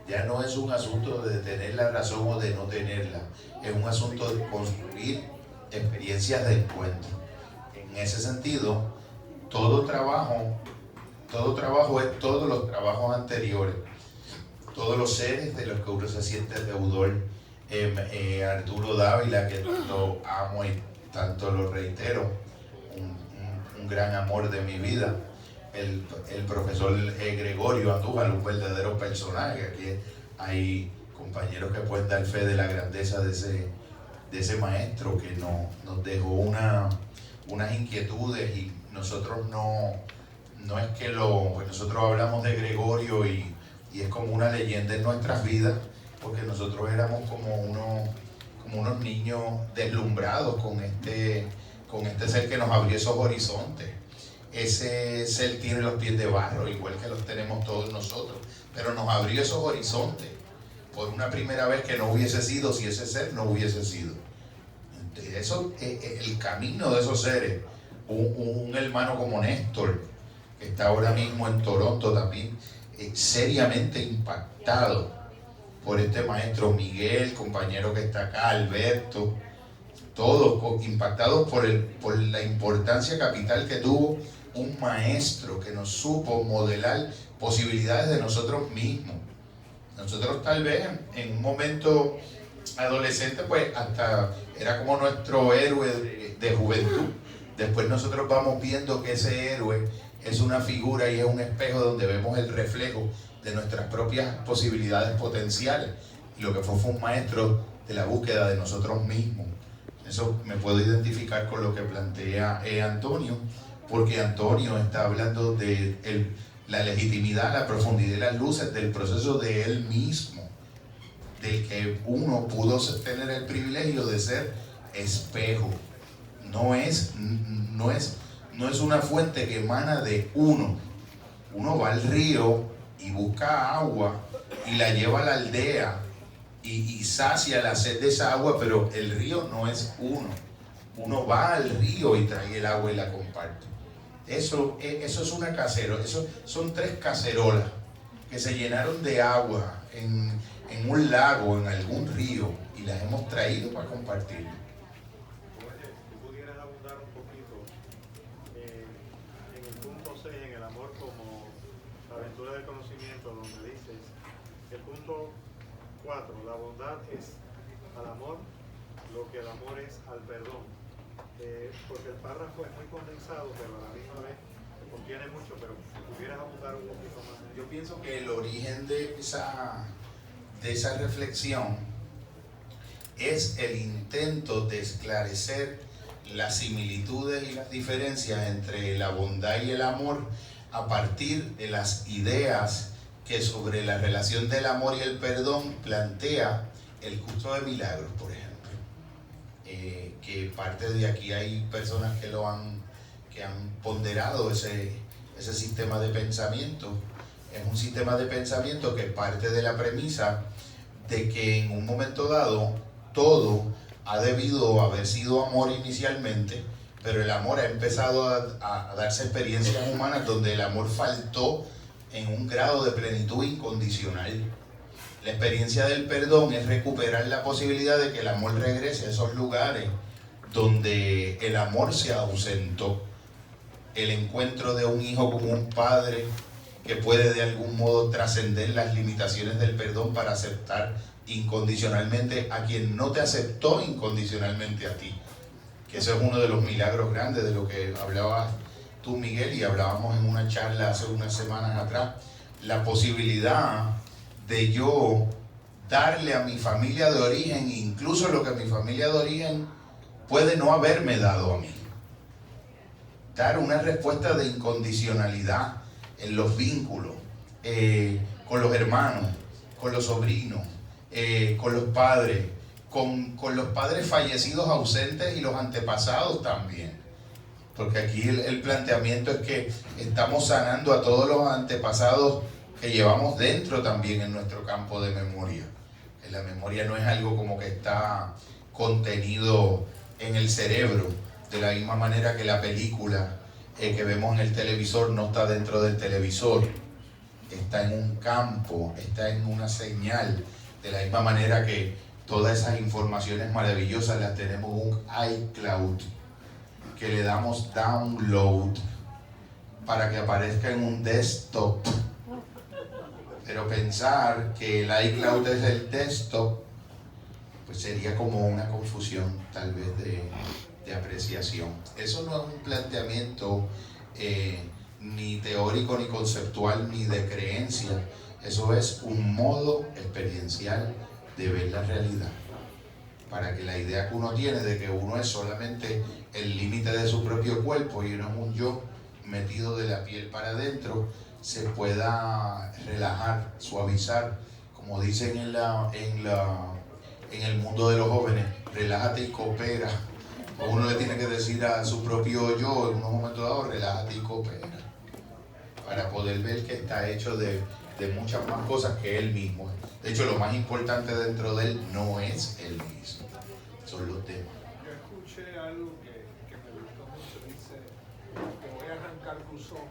Ya no es un asunto de tener la razón o de no tenerla, es un asunto de construir experiencias de encuentro. En ese sentido, todo trabajo es todos los trabajos anteriores, todos los seres de los que uno se siente deudor. Arturo Dávila, que lo amo y tanto lo reitero, un gran amor de mi vida. El profesor Gregorio Andújar, un verdadero personaje. Aquí hay compañeros que pueden dar fe de la grandeza de ese maestro que nos dejó unas inquietudes, y nosotros no es que pues nosotros hablamos de Gregorio y es como una leyenda en nuestras vidas, porque nosotros éramos como unos niños deslumbrados con con este ser que nos abrió esos horizontes. Ese ser tiene los pies de barro, igual que los tenemos todos nosotros, pero nos abrió esos horizontes por una primera vez que no hubiese sido si ese ser no hubiese sido. Eso, el camino de esos seres, un hermano como Néstor, que está ahora mismo en Toronto también, seriamente impactado por este maestro Miguel, compañero que está acá, Alberto, todos impactados por la importancia capital que tuvo un maestro que nos supo modelar posibilidades de nosotros mismos. Nosotros tal vez en un momento adolescente pues hasta era como nuestro héroe de juventud. Después nosotros vamos viendo que ese héroe es una figura y es un espejo donde vemos el reflejo de nuestras propias posibilidades potenciales. Y lo que fue un maestro de la búsqueda de nosotros mismos. Eso me puedo identificar con lo que plantea Antonio, porque Antonio está hablando de la legitimidad, la profundidad y las luces del proceso de él mismo, del que uno pudo tener el privilegio de ser espejo. No es una fuente que emana de uno. Uno va al río y busca agua y la lleva a la aldea y sacia la sed de esa agua, pero el río no es uno. Uno va al río y trae el agua y la comparte. Eso es una cacerola. Eso son 3 cacerolas que se llenaron de agua en un lago, en algún río, y las hemos traído para compartir. Oye, si pudieras abundar un poquito en el punto 6, en el amor como la aventura del conocimiento, donde dices, el punto 4, la bondad es al amor lo que el amor es al perdón. Porque el párrafo es muy condensado, pero a la misma vez contiene mucho, pero si pudieras abundar un poquito más. Yo pienso que el origen de esa reflexión es el intento de esclarecer las similitudes y las diferencias entre la bondad y el amor a partir de las ideas que sobre la relación del amor y el perdón plantea el curso de milagros, por ejemplo. Que parte de aquí hay personas que han ponderado ese sistema de pensamiento. Es un sistema de pensamiento que parte de la premisa de que en un momento dado todo ha debido haber sido amor inicialmente, pero el amor ha empezado a darse experiencias humanas donde el amor faltó en un grado de plenitud incondicional. La experiencia del perdón es recuperar la posibilidad de que el amor regrese a esos lugares donde el amor se ausentó. El encuentro de un hijo con un padre que puede de algún modo trascender las limitaciones del perdón para aceptar incondicionalmente a quien no te aceptó incondicionalmente a ti. Que eso es uno de los milagros grandes de lo que hablabas tú, Miguel, y hablábamos en una charla hace unas semanas atrás. La posibilidad de yo darle a mi familia de origen, incluso lo que mi familia de origen puede no haberme dado a mí. Dar una respuesta de incondicionalidad en los vínculos, con los hermanos, con los sobrinos, con los padres, con los padres fallecidos ausentes y los antepasados también. Porque aquí el planteamiento es que estamos sanando a todos los antepasados que llevamos dentro también en nuestro campo de memoria. La memoria no es algo como que está contenido en el cerebro, de la misma manera que la película que vemos en el televisor no está dentro del televisor, está en un campo, está en una señal, de la misma manera que todas esas informaciones maravillosas las tenemos en un iCloud, que le damos download para que aparezca en un desktop. Pero pensar que el iCloud es el desktop, pues sería como una confusión tal vez de apreciación. Eso no es un planteamiento ni teórico, ni conceptual, ni de creencia. Eso es un modo experiencial de ver la realidad. Para que la idea que uno tiene de que uno es solamente el límite de su propio cuerpo y uno es un yo metido de la piel para adentro, se pueda relajar, suavizar, como dicen en el mundo de los jóvenes, relájate y coopera O uno le tiene que decir a su propio yo en unos momentos dados, relájate y coopera, para poder ver que está hecho de muchas más cosas que él mismo. De hecho, lo más importante dentro de él no es él mismo, son los demás. Yo escuché algo que me gustó mucho. Dice: te voy a arrancar tus ojos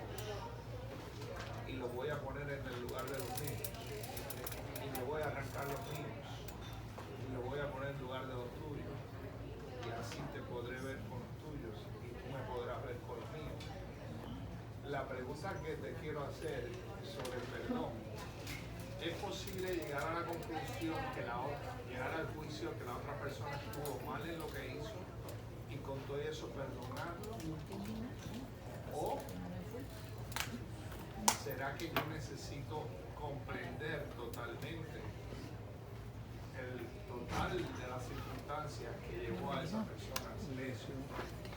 y los voy a poner en el lugar de los míos. Y le voy a arrancar los míos y los voy a poner en el lugar de los tuyos. Y así te podré ver con los tuyos y tú me podrás ver con los míos. La pregunta que te quiero hacer sobre el perdón: ¿es posible llegar a la conclusión llegar al juicio que la otra persona estuvo mal en lo que hizo y con todo eso perdonarlo? ¿O será que yo necesito comprender totalmente el total de las circunstancias que llevó a esa persona a hacer eso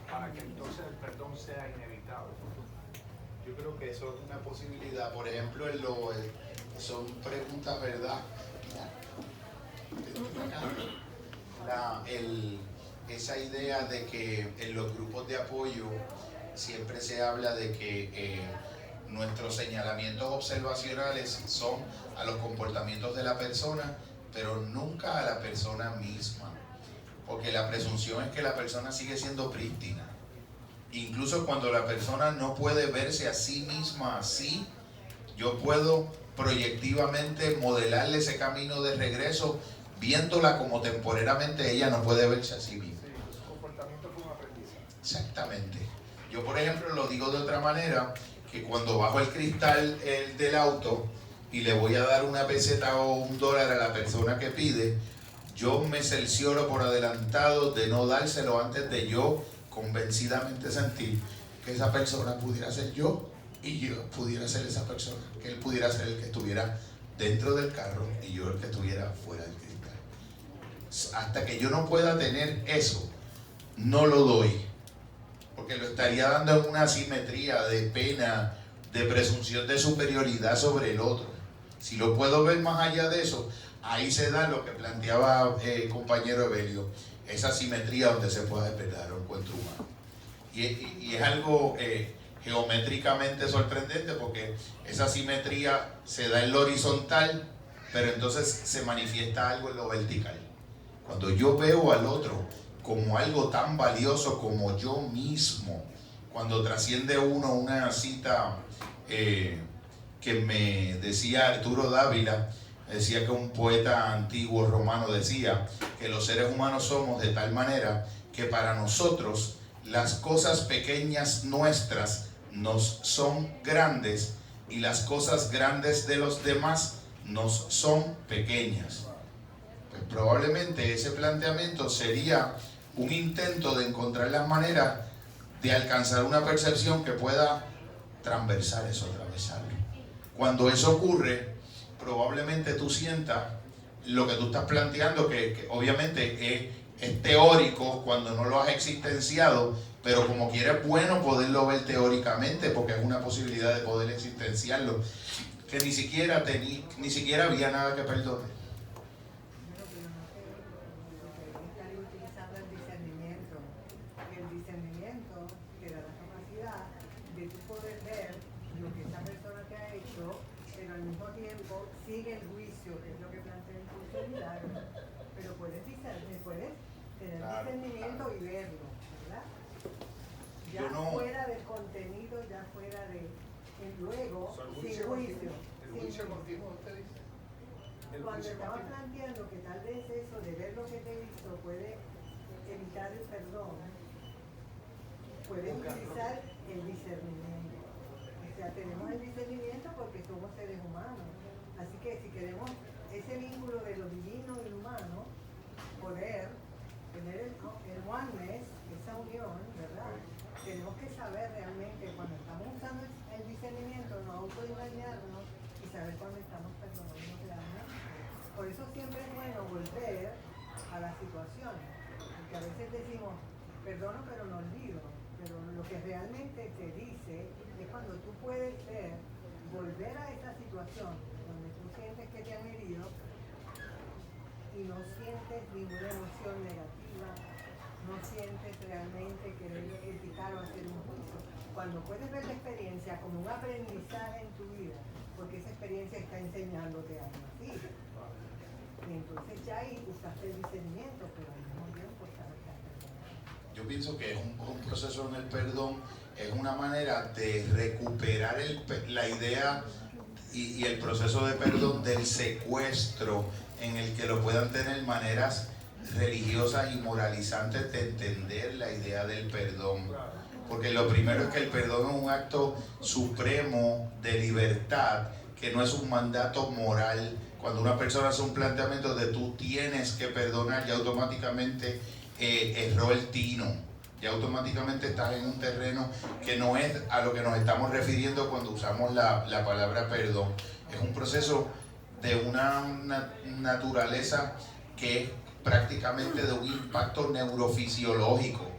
para que entonces el perdón sea inevitable? Yo creo que eso es una posibilidad. Por ejemplo, son preguntas, ¿verdad? Esa idea de que en los grupos de apoyo siempre se habla de que nuestros señalamientos observacionales son a los comportamientos de la persona, pero nunca a la persona misma, porque la presunción es que la persona sigue siendo prístina. Incluso cuando la persona no puede verse a sí misma así, yo puedo proyectivamente modelarle ese camino de regreso, viéndola como temporariamente ella no puede verse a sí misma. Sí, su comportamiento fue un aprendizaje. Exactamente. Yo, por ejemplo, lo digo de otra manera, que cuando bajo el cristal del auto y le voy a dar una peseta o $1 a la persona que pide, yo me cercioro por adelantado de no dárselo antes de yo convencidamente sentir que esa persona pudiera ser yo y yo pudiera ser esa persona, que él pudiera ser el que estuviera dentro del carro y yo el que estuviera fuera del cristal. Hasta que yo no pueda tener eso, no lo doy, porque lo estaría dando en una asimetría de pena, de presunción de superioridad sobre el otro. Si lo puedo ver más allá de eso, ahí se da lo que planteaba el compañero Evelio, esa simetría donde se puede despertar un encuentro humano. Y es algo geométricamente sorprendente, porque esa simetría se da en lo horizontal, pero entonces se manifiesta algo en lo vertical. Cuando yo veo al otro como algo tan valioso como yo mismo, cuando trasciende uno una cita que me decía Arturo Dávila, decía que un poeta antiguo romano decía que los seres humanos somos de tal manera que para nosotros las cosas pequeñas nuestras nos son grandes y las cosas grandes de los demás nos son pequeñas. Pues probablemente ese planteamiento sería un intento de encontrar las maneras de alcanzar una percepción que pueda transversar eso, atravesarlo. Cuando eso ocurre, probablemente tú sientas lo que tú estás planteando, que obviamente es teórico cuando no lo has existenciado, pero como quiera es bueno poderlo ver teóricamente, porque es una posibilidad de poder existenciarlo, que ni siquiera había nada que perdonar. Están utilizando el discernimiento. El discernimiento te da la capacidad de tú poder ver lo que esa persona te ha hecho, pero al mismo tiempo sigue el juicio, que es lo que plantea el curso de milagros. Pero puedes tener discernimiento y verlo, ¿verdad? Ya fuera del contenido, ya fuera de... luego, sin juicio. El juicio continuo, usted dice. Cuando estaba planteando que tal vez eso de ver lo que te hizo puede evitar el perdón, puede utilizar el discernimiento. O sea, tenemos el discernimiento porque somos seres humanos. Así que si queremos ese vínculo de lo divino y lo humano, poder tener el oneness, esa unión, ¿verdad? Tenemos que saber realmente cuando estamos usando el discernimiento, no autoengañarnos y saber cuando estamos perdonando realmente. Por eso siempre es bueno volver a las situaciones, porque a veces decimos, perdono pero no olvido, pero lo que realmente te dice es cuando tú puedes volver a esa situación donde tú sientes que te han herido y no sientes ninguna emoción negativa, no sientes realmente querer criticar o hacer un juicio. Cuando puedes ver la experiencia como un aprendizaje en tu vida, porque esa experiencia está enseñándote algo así. Y entonces ya ahí usaste el discernimiento, pero al mismo tiempo sabes que has perdonado. Yo pienso que es un proceso en el perdón, es una manera de recuperar la idea y el proceso de perdón del secuestro en el que lo puedan tener maneras religiosas y moralizantes de entender la idea del perdón. Porque lo primero es que el perdón es un acto supremo de libertad, que no es un mandato moral. Cuando una persona hace un planteamiento de tú tienes que perdonar, ya automáticamente erró el tino. Ya automáticamente estás en un terreno que no es a lo que nos estamos refiriendo cuando usamos la palabra perdón. Es un proceso de una naturaleza que es prácticamente de un impacto neurofisiológico,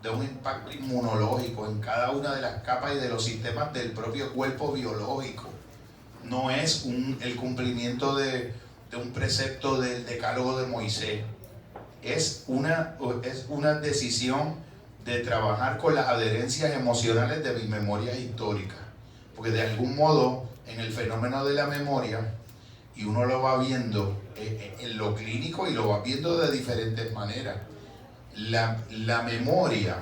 de un impacto inmunológico en cada una de las capas y de los sistemas del propio cuerpo biológico. No es el cumplimiento de un precepto del decálogo de Moisés. Es una decisión de trabajar con las adherencias emocionales de mis memorias históricas. Porque de algún modo, en el fenómeno de la memoria, y uno lo va viendo en lo clínico y lo va viendo de diferentes maneras. La memoria,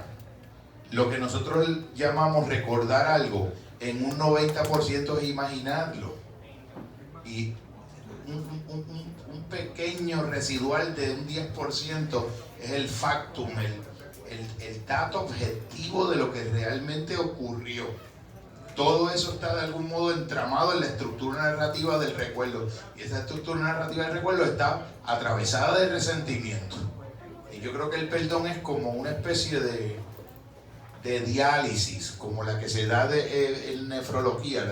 lo que nosotros llamamos recordar algo, en un 90% es imaginarlo. Y un pequeño residual de un 10% es el factum, el dato objetivo de lo que realmente ocurrió. Todo eso está de algún modo entramado en la estructura narrativa del recuerdo. Y esa estructura narrativa del recuerdo está atravesada de resentimiento. Y yo creo que el perdón es como una especie de diálisis, como la que se da en nefrología,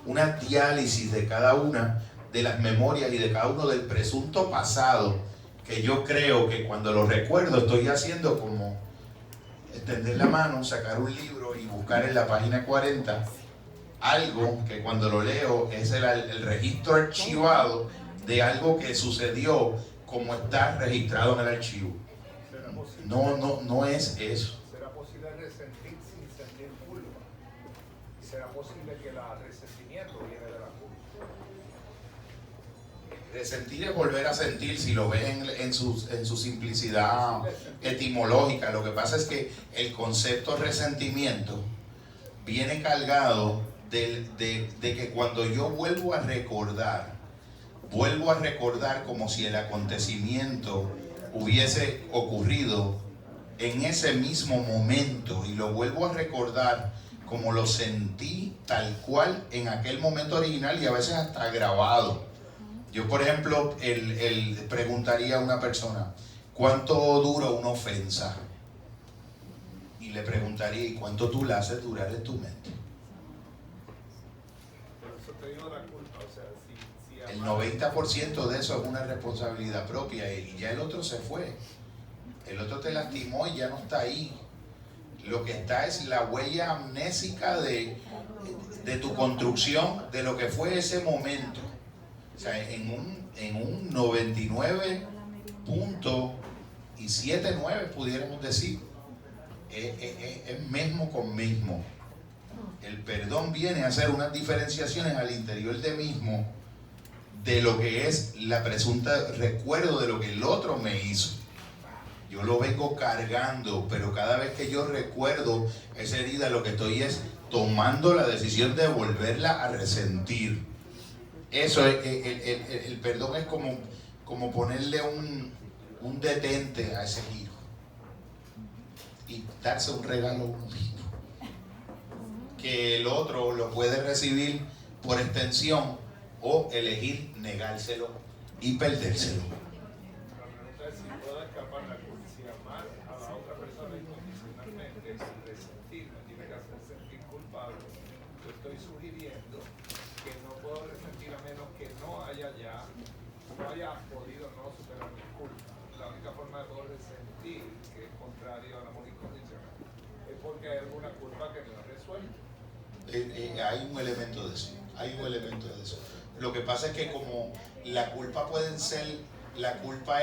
una diálisis de cada una de las memorias y de cada uno del presunto pasado, que yo creo que cuando lo recuerdo estoy haciendo como extender la mano, sacar un libro y buscar en la página 40 algo que cuando lo leo es el registro archivado de algo que sucedió como está registrado en el archivo. No es eso. ¿Será posible resentir sin sentir culpa? ¿Y será posible que el resentimiento viene de la culpa? Resentir es volver a sentir, si lo ven en su simplicidad etimológica. Lo que pasa es que el concepto resentimiento viene cargado de que cuando yo vuelvo a recordar como si el acontecimiento hubiese ocurrido en ese mismo momento, y lo vuelvo a recordar como lo sentí tal cual en aquel momento original, y a veces hasta grabado. Yo, por ejemplo, preguntaría a una persona, ¿cuánto dura una ofensa? Y le preguntaría, ¿y cuánto tú la haces durar en tu mente? Por eso te digo la culpa, o sea, si El 90% de eso es una responsabilidad propia, y ya el otro se fue. El otro te lastimó y ya no está ahí. Lo que está es la huella amnésica de tu construcción de lo que fue ese momento. O sea, en un 99.79 pudiéramos decir, es mismo con mismo. El perdón viene a hacer unas diferenciaciones al interior de mismo de lo que es la presunta recuerdo de lo que el otro me hizo. Yo lo vengo cargando, pero cada vez que yo recuerdo esa herida, lo que estoy es tomando la decisión de volverla a resentir. Eso es, el perdón es como ponerle un detente a ese giro y darse un regalo a uno mismo, que el otro lo puede recibir por extensión o elegir negárselo y perdérselo. la pregunta es si puedo escapar la culpa, si amar a la otra persona incondicionalmente sin resentir me tiene que hacer sentir culpable. Yo estoy sugiriendo que no puedo resentir a menos que no haya podido no superar mi culpa. La única forma de poder resentir, que es contrario al amor incondicional, es porque hay alguna culpa que no he resuelto. Hay un elemento de eso, Lo que pasa es que como la culpa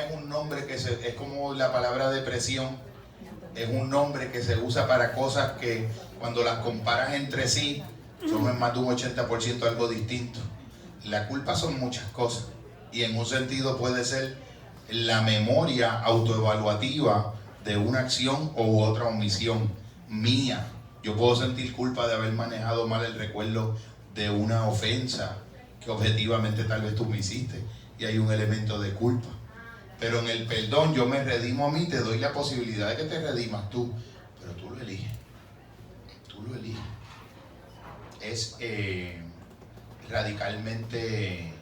es un nombre que es como la palabra depresión, es un nombre que se usa para cosas que cuando las comparas entre sí son en más de un 80% algo distinto. La culpa son muchas cosas y en un sentido puede ser la memoria autoevaluativa de una acción u otra omisión mía. Yo puedo sentir culpa de haber manejado mal el recuerdo de una ofensa que objetivamente tal vez tú me hiciste y hay un elemento de culpa. Pero en el perdón yo me redimo a mí, te doy la posibilidad de que te redimas tú, pero tú lo eliges. Tú lo eliges. Es radicalmente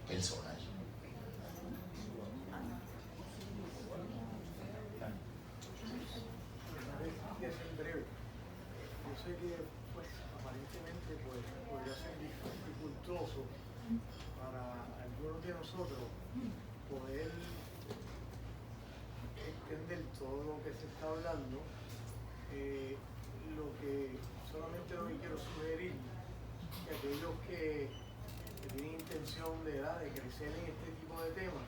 personal. En breve. Yo sé que pues aparentemente pues podría ser dificultoso para algunos de nosotros poder entender todo lo que se está hablando. Solamente lo que quiero sugerir que aquellos que tienen intención de crecer en este tipo de temas,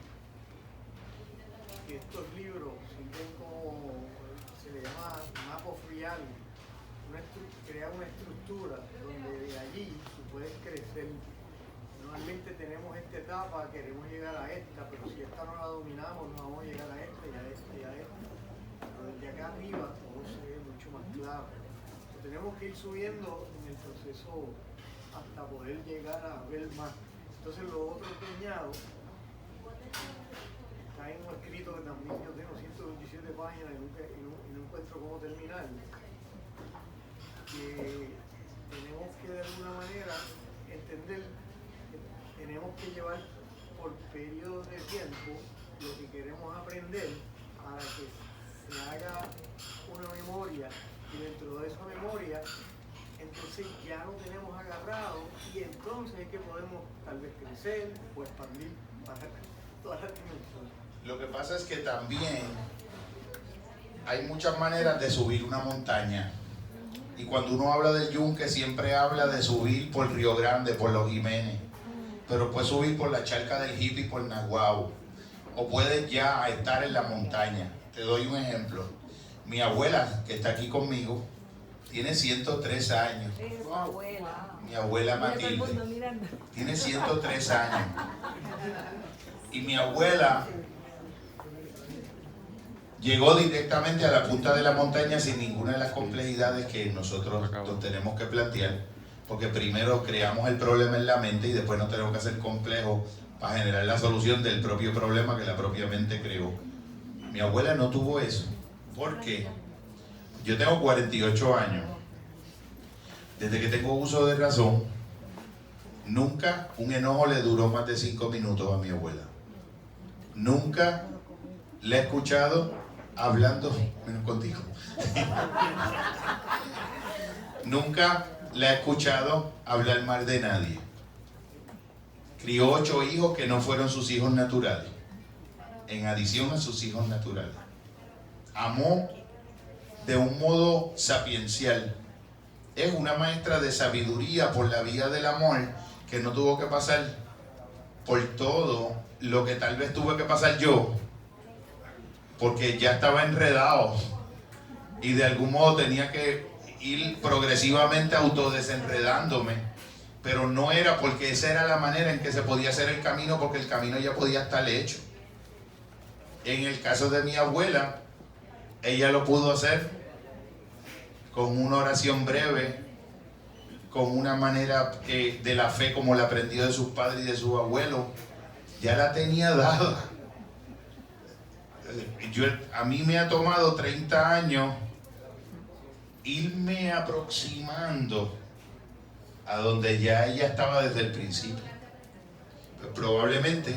que estos libros sirven como, se le llama map of reality, crea una estructura donde de allí tú puedes crecer. Normalmente tenemos esta etapa, queremos llegar a esta, pero si esta no la dominamos, no vamos a llegar a esta y a esta y a esta. Pero desde acá arriba todo se ve mucho más claro. Tenemos que ir subiendo en el proceso hasta poder llegar a ver más. Entonces lo otro que añado, está en un escrito que también yo tengo 127 páginas y no encuentro cómo terminar, que tenemos que de alguna manera entender que tenemos que llevar por periodos de tiempo lo que queremos aprender para que se haga una memoria. Y dentro de esa memoria, entonces ya lo tenemos agarrado y entonces es que podemos tal vez crecer o expandir para todas las dimensiones. Lo que pasa es que también hay muchas maneras de subir una montaña. Y cuando uno habla del Yunque siempre habla de subir por Río Grande, por los Jiménez. Pero puedes subir por la charca del Hippie, por Naguabo. O puedes ya estar en la montaña. Te doy un ejemplo. Mi abuela, que está aquí conmigo, tiene 103 años. Mi abuela Matilde tiene 103 años. Y mi abuela llegó directamente a la punta de la montaña sin ninguna de las complejidades que nosotros nos tenemos que plantear, porque primero creamos el problema en la mente y después nos tenemos que hacer complejos para generar la solución del propio problema que la propia mente creó. Mi abuela no tuvo eso. ¿Por qué? Yo tengo 48 años. Desde que tengo uso de razón, nunca un enojo le duró más de 5 minutos a mi abuela. Nunca le he escuchado hablando, menos contigo. Nunca le he escuchado hablar mal de nadie. Crió 8 hijos que no fueron sus hijos naturales, en adición a sus hijos naturales. Amó de un modo sapiencial. Es una maestra de sabiduría por la vía del amor, que no tuvo que pasar por todo lo que tal vez tuve que pasar yo, porque ya estaba enredado y de algún modo tenía que ir progresivamente autodesenredándome, pero no era porque esa era la manera en que se podía hacer el camino, porque el camino ya podía estar hecho. En el caso de mi abuela, ella lo pudo hacer con una oración breve, con una manera de la fe como la aprendió de sus padres y de sus abuelos, ya la tenía dada. A mí me ha tomado 30 años irme aproximando a donde ya ella estaba desde el principio. Pues probablemente,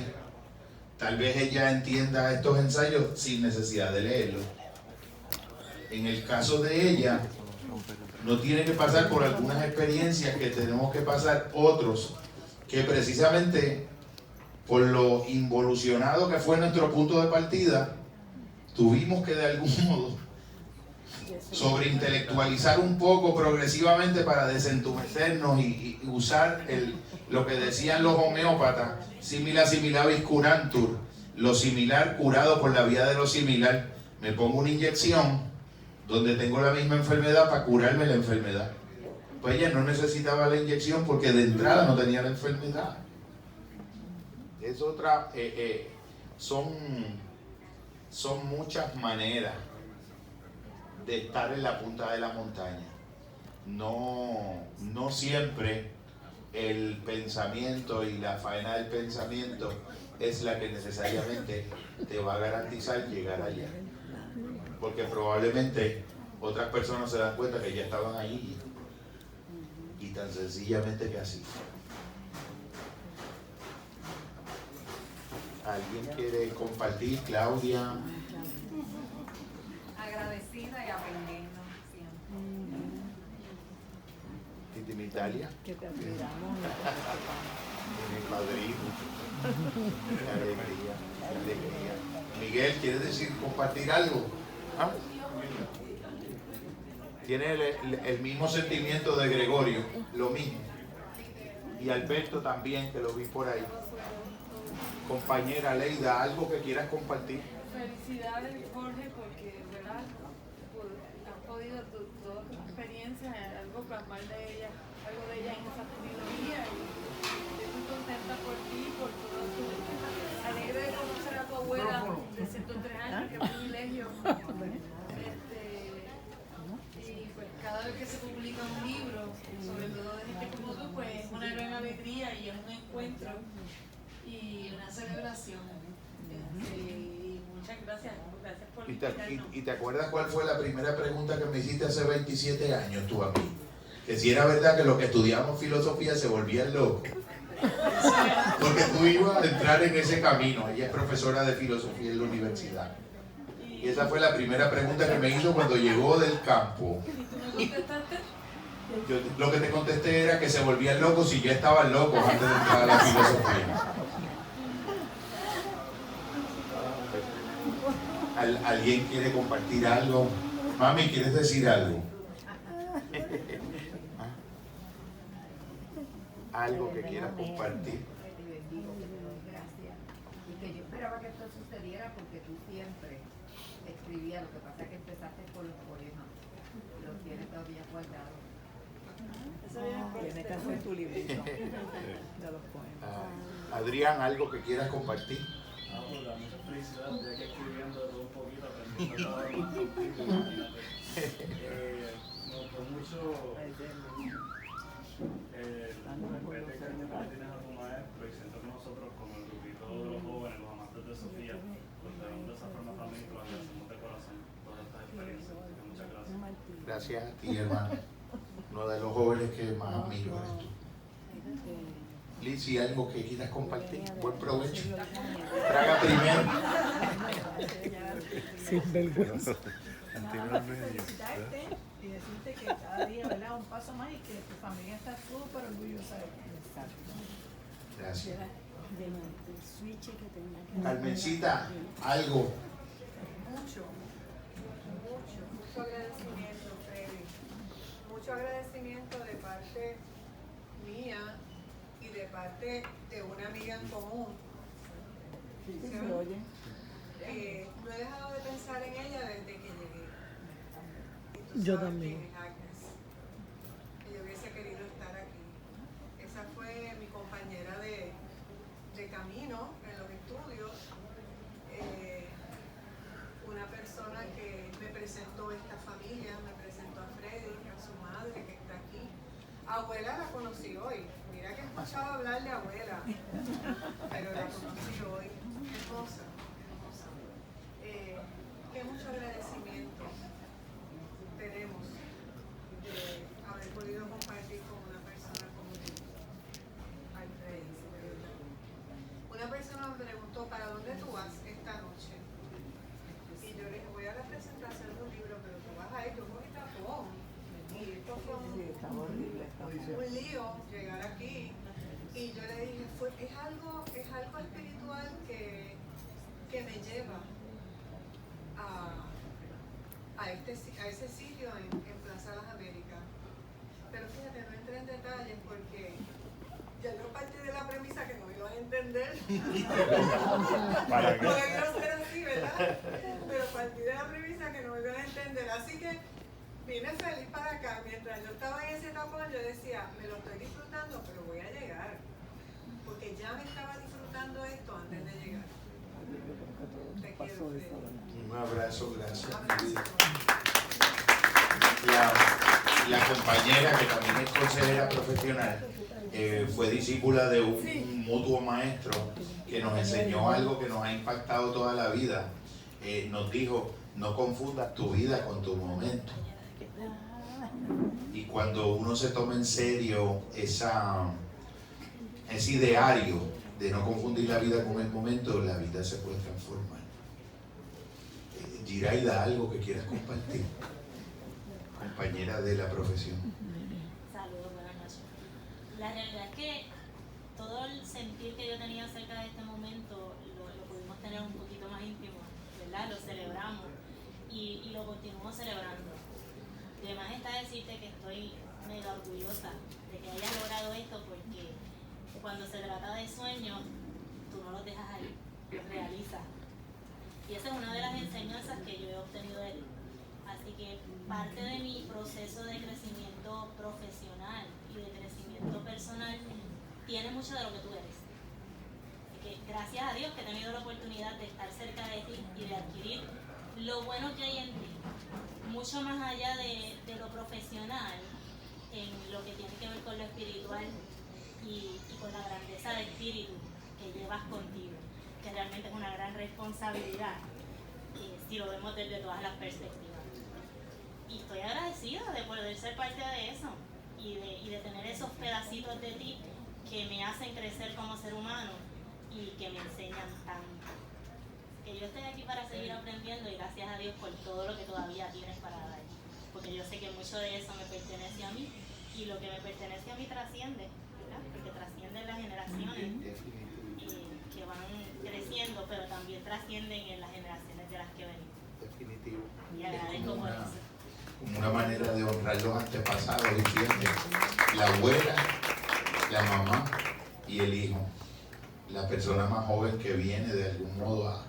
tal vez ella entienda estos ensayos sin necesidad de leerlos. En el caso de ella, no tiene que pasar por algunas experiencias que tenemos que pasar otros, que precisamente por lo involucionado que fue nuestro punto de partida, tuvimos que de algún modo sobreintelectualizar un poco progresivamente para desentumecernos y usar lo que decían los homeópatas, simila similabis curantur, lo similar curado por la vía de lo similar. Me pongo una inyección donde tengo la misma enfermedad para curarme la enfermedad. Pues ella no necesitaba la inyección porque de entrada no tenía la enfermedad. Es otra, son muchas maneras de estar en la punta de la montaña. No siempre el pensamiento y la faena del pensamiento es la que necesariamente te va a garantizar llegar allá. Porque probablemente otras personas se dan cuenta que ya estaban ahí y tan sencillamente que así. ¿Alguien quiere compartir? Claudia. Agradecida y aprendiendo siempre. ¿Y mi Italia? Que te admiramos. Mi padrino. Qué alegría, qué alegría. Miguel, ¿quieres decir compartir algo? ¿Ah? Tiene el mismo sentimiento de Gregorio, lo mismo. Y Alberto también, que lo vi por ahí. Compañera Leida, ¿algo que quieras compartir? Felicidades, Jorge, porque ¿verdad? Has podido toda tu experiencia, algo plasmar de ella, algo de ella en esa sabiduría, y estoy contenta por ti, por todo tu alegre de conocer a tu abuela de 103 años, qué privilegio. Y pues cada vez que se publica un libro, sobre todo de gente como tú, pues es una gran alegría y es un encuentro y una celebración. Y muchas gracias por invitarnos. ¿Y te acuerdas cuál fue la primera pregunta que me hiciste hace 27 años tú a mí? Que si era verdad que los que estudiamos filosofía se volvían locos. Porque tú ibas a entrar en ese camino. Ella es profesora de filosofía en la universidad. Y esa fue la primera pregunta que me hizo cuando llegó del campo. ¿Y tú me contestaste? Yo lo que te contesté era que se volvían locos y ya estaban locos antes de entrar a la filosofía. ¿Alguien quiere compartir algo? Mami, ¿quieres decir algo? Algo que quieras compartir. Te bendigo, que te doy gracias. Y que yo esperaba que esto sucediera porque tú siempre escribías, lo que pasa es que empezaste por los poemas. Los tienes todavía guardados. Tiene que hacer tu librito de los poemas. Adrián, ¿algo que quieras compartir? Pues da mucha felicidad, ya que escribiendo todo un poquito, aprendiendo a trabajar más contigo, imagínate. Me gustó mucho el respeto y cariño que le tienes a tu maestro, y siento que nosotros, como el grupito de los jóvenes, los amantes de Sofía, pues debemos de esa forma también que lo agradecemos de corazón todas estas experiencias. Así que muchas gracias. Gracias a ti, hermano. Uno de los jóvenes que más admiro eres tú. Lizzy, ¿algo que quieras compartir? Buen provecho. Traga primero. Sin vergüenza. Felicitarte y decirte que cada día, ¿verdad? Un paso más y que tu familia está súper orgullosa de ti. Gracias. El switch que tenía que Carmencita, algo. Mucho agradecimiento, Freddy. Mucho agradecimiento de parte mía y de parte de una amiga en común. Sí, se oye. No he dejado de pensar en ella desde que llegué. Yo también. quién es Agnes, que yo hubiese querido estar aquí. Esa fue mi compañera de camino en los estudios. Una persona que me presentó esta familia, me presentó a Freddy, a su madre que está aquí. Abuela la conocí hoy. Mira que he escuchado hablar de abuela, pero la conocí hoy. Hermosa, hermosa. Qué mucho agradecimiento tenemos de haber podido compartir con una persona como tú. Ay, Freddy, de verdad. Una persona me preguntó, ¿para dónde tú vas esta noche? Y yo le dije, voy a la presentación de un libro, pero tú vas a ir, yo voy a tapón. Y esto fue un lío llegar aquí. Y yo le dije, es algo espiritual que me lleva a ese sitio en Plaza Las Américas. Pero fíjate, no entré en detalles porque ya yo partí de la premisa que no iban a entender. Porque quiero ser así, ¿verdad? Pero partí de la premisa que no me iban a entender. Así que vine feliz para acá. Mientras yo estaba en ese tapón, yo decía, me lo estoy disfrutando, pero voy a llegar. Porque ya me estaba disfrutando esto antes de llegar. Te quiero, Freddy. Un abrazo, gracias. Abrazo. La compañera, que también es consejera profesional, fue discípula de un mutuo maestro que nos enseñó algo que nos ha impactado toda la vida. Nos dijo, no confundas tu vida con tu momento. Y cuando uno se toma en serio ese ideario de no confundir la vida con el momento, la vida se puede transformar. Giraida, algo que quieras compartir, compañera de la profesión. Saludos, buenas noches. La realidad es que todo el sentir que yo tenía acerca de este momento lo pudimos tener un poquito más íntimo, ¿verdad? Lo celebramos y lo continuamos celebrando. Además está decirte que estoy mega orgullosa de que hayas logrado esto, porque cuando se trata de sueños, tú no los dejas ahí, los realizas. Y esa es una de las enseñanzas que yo he obtenido de él. Así que parte de mi proceso de crecimiento profesional y de crecimiento personal tiene mucho de lo que tú eres. Así que gracias a Dios que he tenido la oportunidad de estar cerca de ti y de adquirir lo bueno que hay en ti, mucho más allá de lo profesional, en lo que tiene que ver con lo espiritual y con la grandeza de espíritu que llevas contigo, que realmente es una gran responsabilidad, si lo vemos desde todas las perspectivas. Y estoy agradecida de poder ser parte de eso y de tener esos pedacitos de ti que me hacen crecer como ser humano y que me enseñan tanto. Que yo estoy aquí para seguir aprendiendo y gracias a Dios por todo lo que todavía tienes para dar. Porque yo sé que mucho de eso me pertenece a mí y lo que me pertenece a mí trasciende, ¿verdad? Porque trascienden las generaciones que van creciendo, pero también trascienden en las generaciones de las que venimos. Definitivo. Y agradezco por eso. Como una manera de honrar los antepasados, ¿entiendes? La abuela, la mamá y el hijo. La persona más joven que viene de algún modo a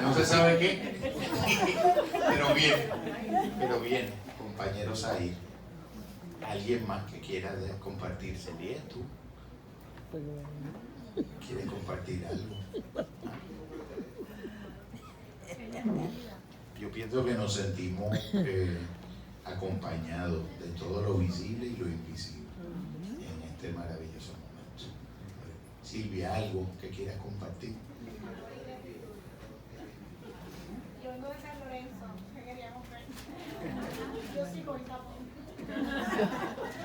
no se sabe qué. pero bien, compañeros ahí. ¿Alguien más que quiera compartirse? Bien, tú. ¿Quieres compartir algo? Yo pienso que nos sentimos acompañados de todo lo visible y lo invisible en este maravilloso momento. Silvia, ¿algo que quieras compartir? Yo vengo de San Lorenzo, que queríamos ver. Yo sí voy tapón.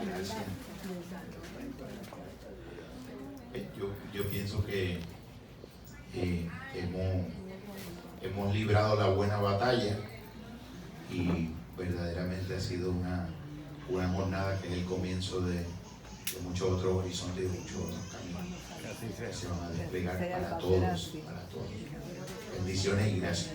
Gracias. Yo pienso que hemos librado la buena batalla y verdaderamente ha sido una jornada que es el comienzo de muchos otros horizontes y de muchos otros caminos que se van a desplegar para todos. Bendiciones y gracias.